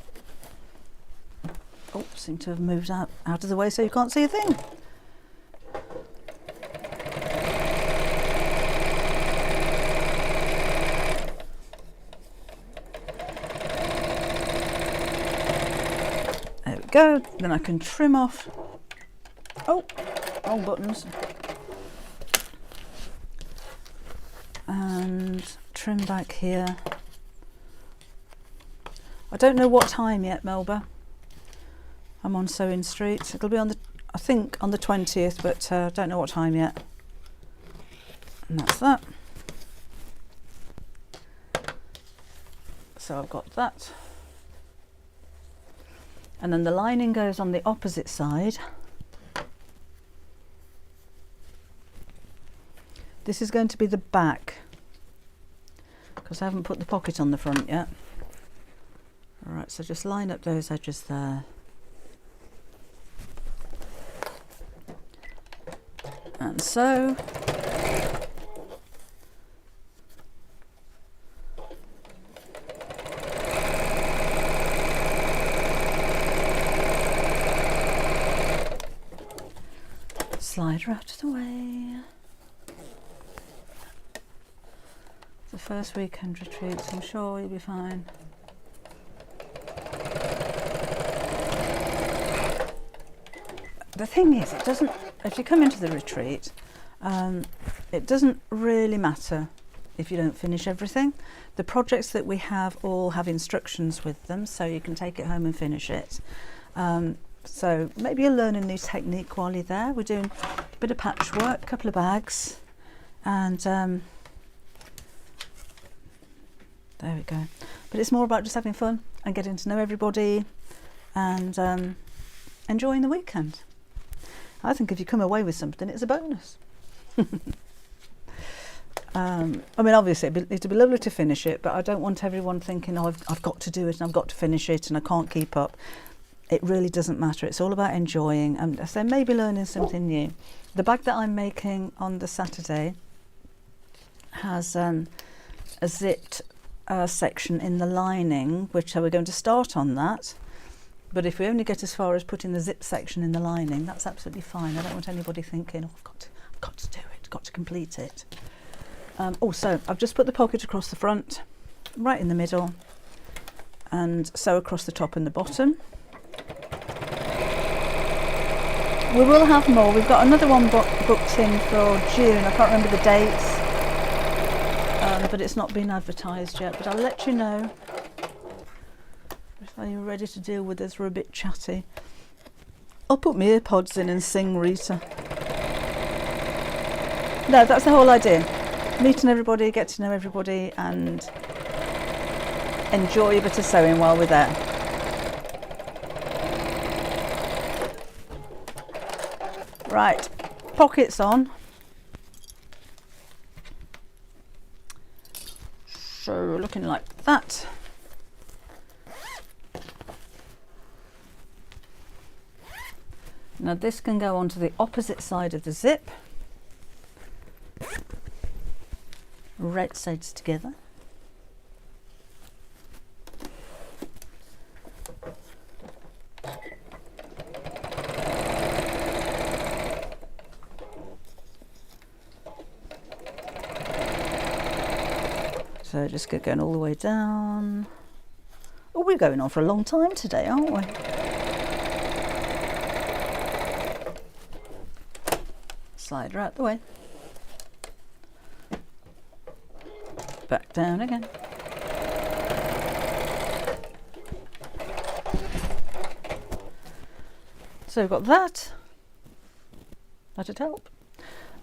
Oh, seem to have moved out of the way so you can't see a thing. There we go. Then I can trim off. Oh, wrong buttons. And trim back here. I don't know what time yet, Melba. I'm on Sewing Street. It'll be on the, I think, on the 20th, but I don't know what time yet. And that's that. So I've got that. And then the lining goes on the opposite side. This is going to be the back, because I haven't put the pocket on the front yet. Alright, so just line up those edges there. And so. Slide her out of the way. The first weekend retreats, I'm sure you'll be fine. The thing is, it doesn't, if you come into the retreat, it doesn't really matter if you don't finish everything. The projects that we have all have instructions with them, so you can take it home and finish it. So maybe you'll learn a new technique while you're there. We're doing a bit of patchwork, a couple of bags, and there we go. But it's more about just having fun and getting to know everybody and enjoying the weekend. I think if you come away with something, it's a bonus. I mean, obviously, it'd be lovely to finish it, but I don't want everyone thinking, oh, I've got to do it and I've got to finish it and I can't keep up. It really doesn't matter. It's all about enjoying and so maybe learning something new. The bag that I'm making on the Saturday has a zipped section in the lining, which we're going to start on that. But if we only get as far as putting the zip section in the lining, that's absolutely fine. I don't want anybody thinking, oh, I've got to do it, got to complete it. Also, I've just put the pocket across the front, right in the middle, and sew across the top and the bottom. We will have more. We've got another one booked in for June. I can't remember the dates, but it's not been advertised yet. But I'll let you know. Are you ready to deal with us? We're a bit chatty. I'll put my earpods in and sing Rita. No, that's the whole idea. Meeting everybody, get to know everybody and enjoy a bit of sewing while we're there. Right, pockets on. So looking like that. Now this can go onto the opposite side of the zip. Right sides together. So just get going all the way down. Oh, we're going on for a long time today, aren't we? slide her out the way. Back down again. So we've got that. That'd help.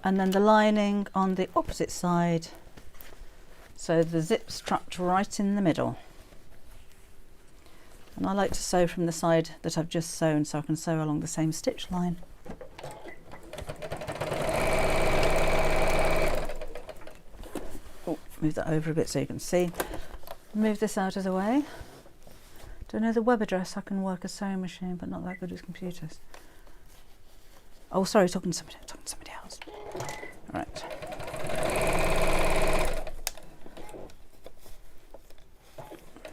And then the lining on the opposite side. So the zip's trapped right in the middle. And I like to sew from the side that I've just sewn so I can sew along the same stitch line. Oh, move that over a bit so you can see. Move this out of the way. Do I know the web address? I can work a sewing machine, but not that good with computers. Oh, sorry, talking to somebody else. All right.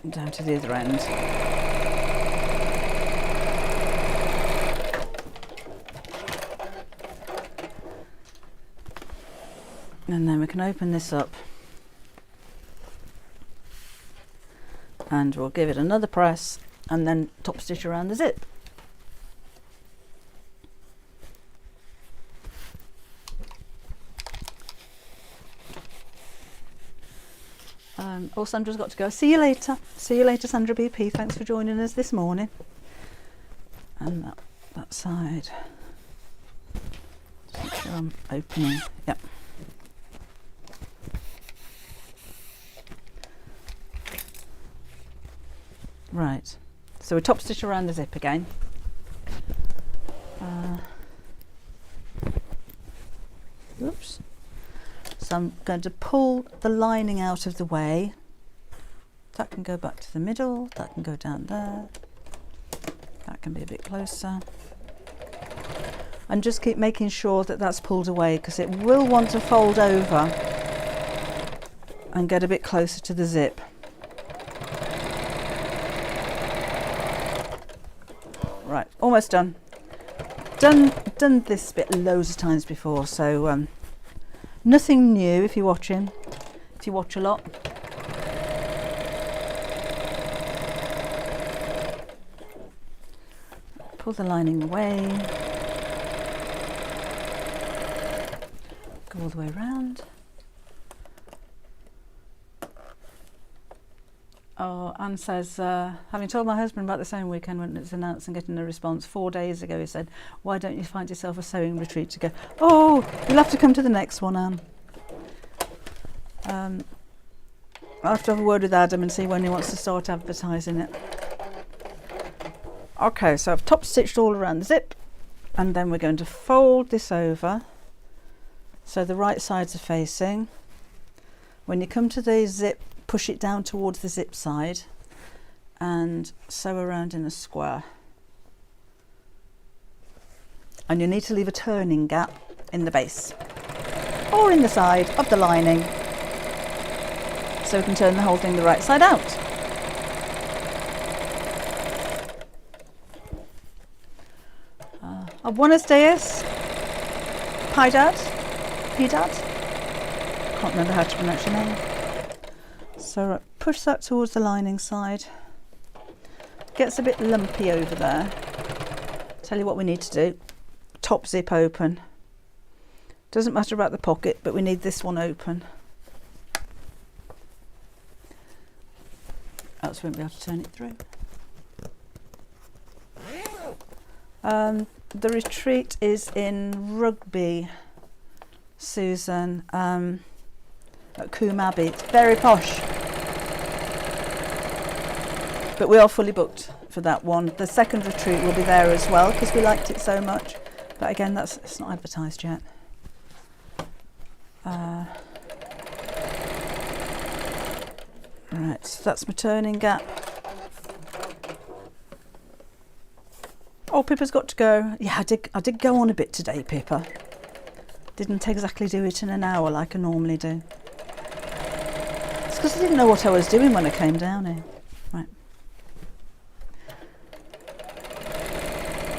Down to the other end. And then we can open this up and we'll give it another press and then top stitch around the zip. Sandra's got to go. See you later. See you later, Sandra BP. Thanks for joining us this morning. And that side. Just make sure I'm opening. Yep. Right. So we top stitch around the zip again. Oops. So I'm going to pull the lining out of the way. That can go back to the middle, that can go down there, that can be a bit closer. And just keep making sure that that's pulled away because it will want to fold over and get a bit closer to the zip. Right, almost done. Done this bit loads of times before, so nothing new if you're watching, if you watch a lot. Pull the lining away, go all the way around. Oh, Anne says, having told my husband about the sewing weekend when it's announced and getting a response 4 days ago, he said, why don't you find yourself a sewing retreat to go? Oh, you'll have to come to the next one, Anne. I'll have to have a word with Adam and see when he wants to start advertising it. Okay, so I've top stitched all around the zip and then we're going to fold this over so the right sides are facing. When you come to the zip, push it down towards the zip side and sew around in a square. And you need to leave a turning gap in the base or in the side of the lining so we can turn the whole thing the right side out. Buenos dias, Pidad, can't remember how to pronounce your name. So push that towards the lining side. Gets a bit lumpy over there. Tell you what we need to do. Top zip open. Doesn't matter about the pocket, but we need this one open. Else we won't be able to turn it through. The retreat is in Rugby, Susan, at Coombe Abbey. It's very posh. But we are fully booked for that one. The second retreat will be there as well because we liked it so much. But again, it's not advertised yet. Right, so that's my turning gap. Oh, Pippa's got to go. Yeah, I did go on a bit today, Pippa. Didn't exactly do it in an hour like I normally do. It's because I didn't know what I was doing when I came down here. Right.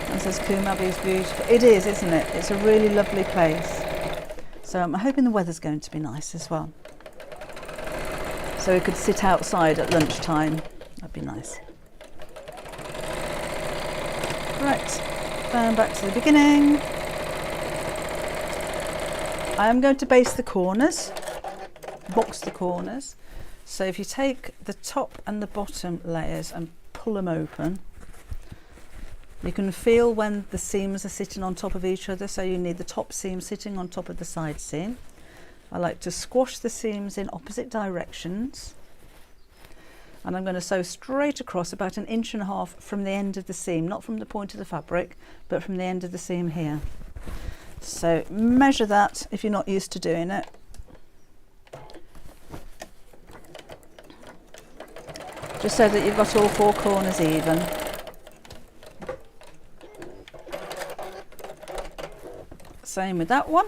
And says Coombe Abbey is beautiful. It is, isn't it? It's a really lovely place. So I'm hoping the weather's going to be nice as well. So we could sit outside at lunchtime. That'd be nice. Right, down back to the beginning. I am going to baste the corners, box the corners. So if you take the top and the bottom layers and pull them open, you can feel when the seams are sitting on top of each other. So you need the top seam sitting on top of the side seam. I like to squash the seams in opposite directions. And I'm going to sew straight across about 1.5 inches from the end of the seam, not from the point of the fabric, but from the end of the seam here. So measure that if you're not used to doing it. Just so that you've got all 4 corners even. Same with that one.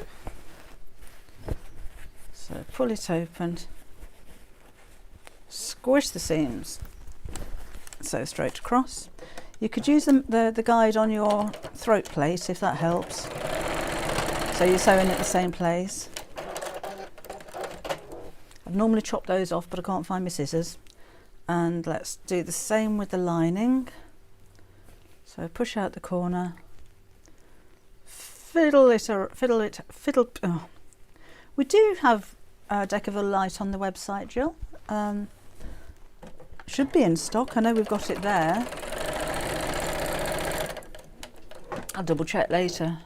So pull it open. Squish the seams, sew straight across. You could use the guide on your throat plate if that helps. So you're sewing at the same place. I've normally chopped those off, but I can't find my scissors. And let's do the same with the lining. So push out the corner, fiddle it. Oh. We do have Deckerville Light on the website, Jill. Should be in stock. I know we've got it there. I'll double check later.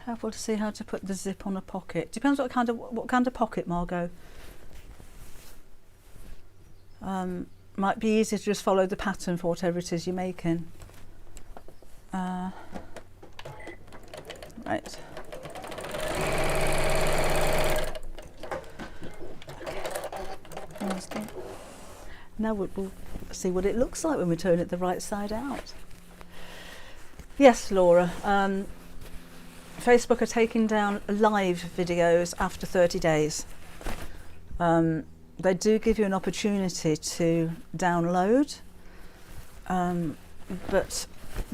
Helpful to see how to put the zip on a pocket. Depends what kind of pocket, Margot. Might be easier to just follow the pattern for whatever it is you're making. Right. Now we'll see what it looks like when we turn it the right side out. Yes, Laura. Facebook are taking down live videos after 30 days. They do give you an opportunity to download, but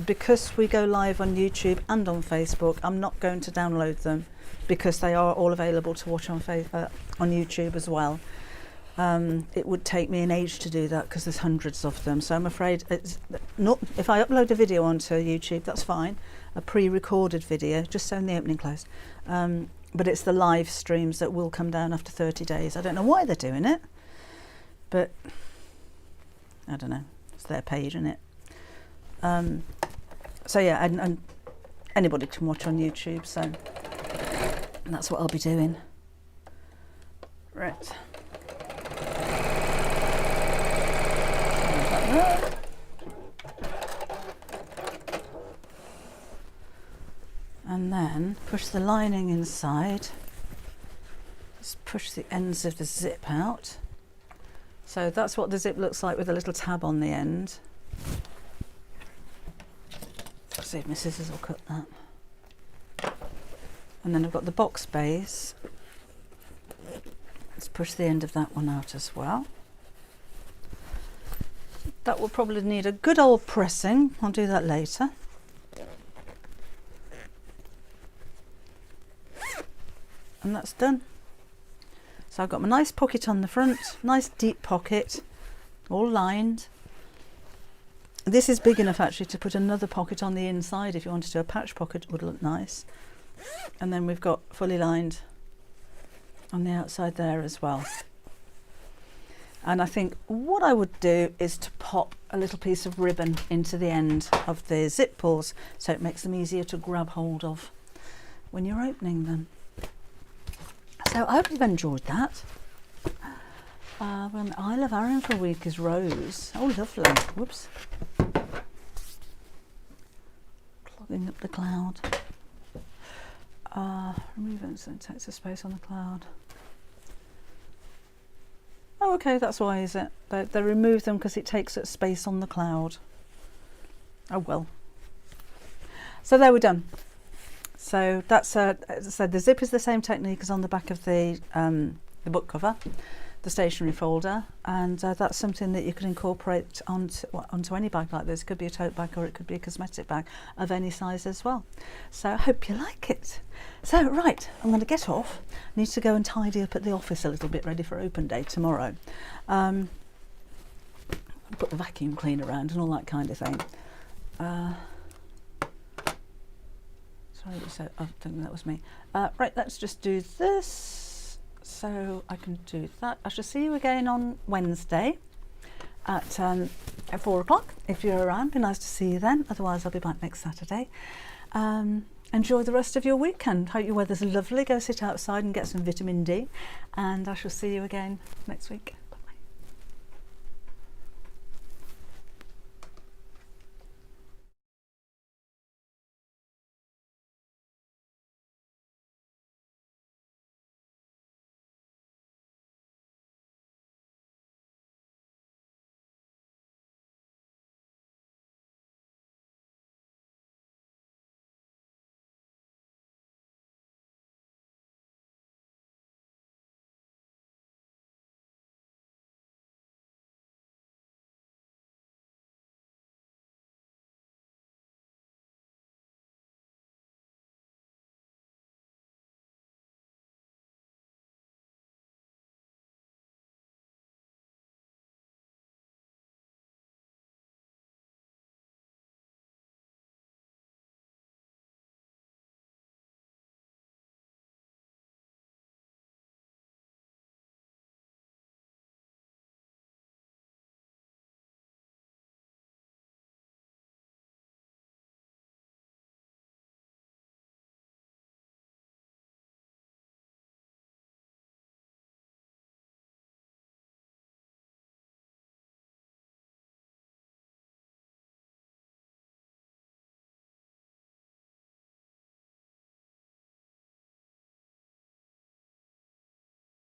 because we go live on YouTube and on Facebook, I'm not going to download them because they are all available to watch on YouTube as well. It would take me an age to do that because there's hundreds of them. So I'm afraid it's not. If I upload a video onto YouTube, that's fine, a pre-recorded video, just sewing the opening close. But it's the live streams that will come down after 30 days. I don't know why they're doing it, but I don't know. It's their page, isn't it? So yeah, and anybody can watch on YouTube. So that's what I'll be doing. Right. And then push the lining inside. Just push the ends of the zip out. So that's what the zip looks like with a little tab on the end. Let's see if my scissors will cut that. And then I've got the box base. Let's push the end of that one out as well. That will probably need a good old pressing. I'll do that later. And that's done. So I've got my nice pocket on the front, nice deep pocket, all lined. This is big enough actually to put another pocket on the inside if you wanted to. A patch pocket would look nice. And then we've got fully lined on the outside there as well. And I think what I would do is to pop a little piece of ribbon into the end of the zip pulls so it makes them easier to grab hold of when you're opening them. So I hope you've enjoyed that. Well, I Love Aaron for a week is Rose. Oh, lovely. Whoops. Clogging up the cloud. Remove it so it takes a space on the cloud. Oh, okay, that's why, is it? They remove them because it takes up space on the cloud. Oh, well. So there we're done. So that's, as I said, the zip is the same technique as on the back of the book cover, the stationery folder, and that's something that you can incorporate onto any bag like this. It could be a tote bag or it could be a cosmetic bag of any size as well. So I hope you like it. So right, I'm going to get off. I need to go and tidy up at the office a little bit, ready for open day tomorrow. Put the vacuum cleaner around and all that kind of thing. Sorry, so I think that was me. Right, let's just do this so I can do that. I shall see you again on Wednesday at 4 o'clock. If you're around, be nice to see you then. Otherwise, I'll be back next Saturday. Enjoy the rest of your weekend. Hope your weather's lovely. Go sit outside and get some vitamin D. And I shall see you again next week.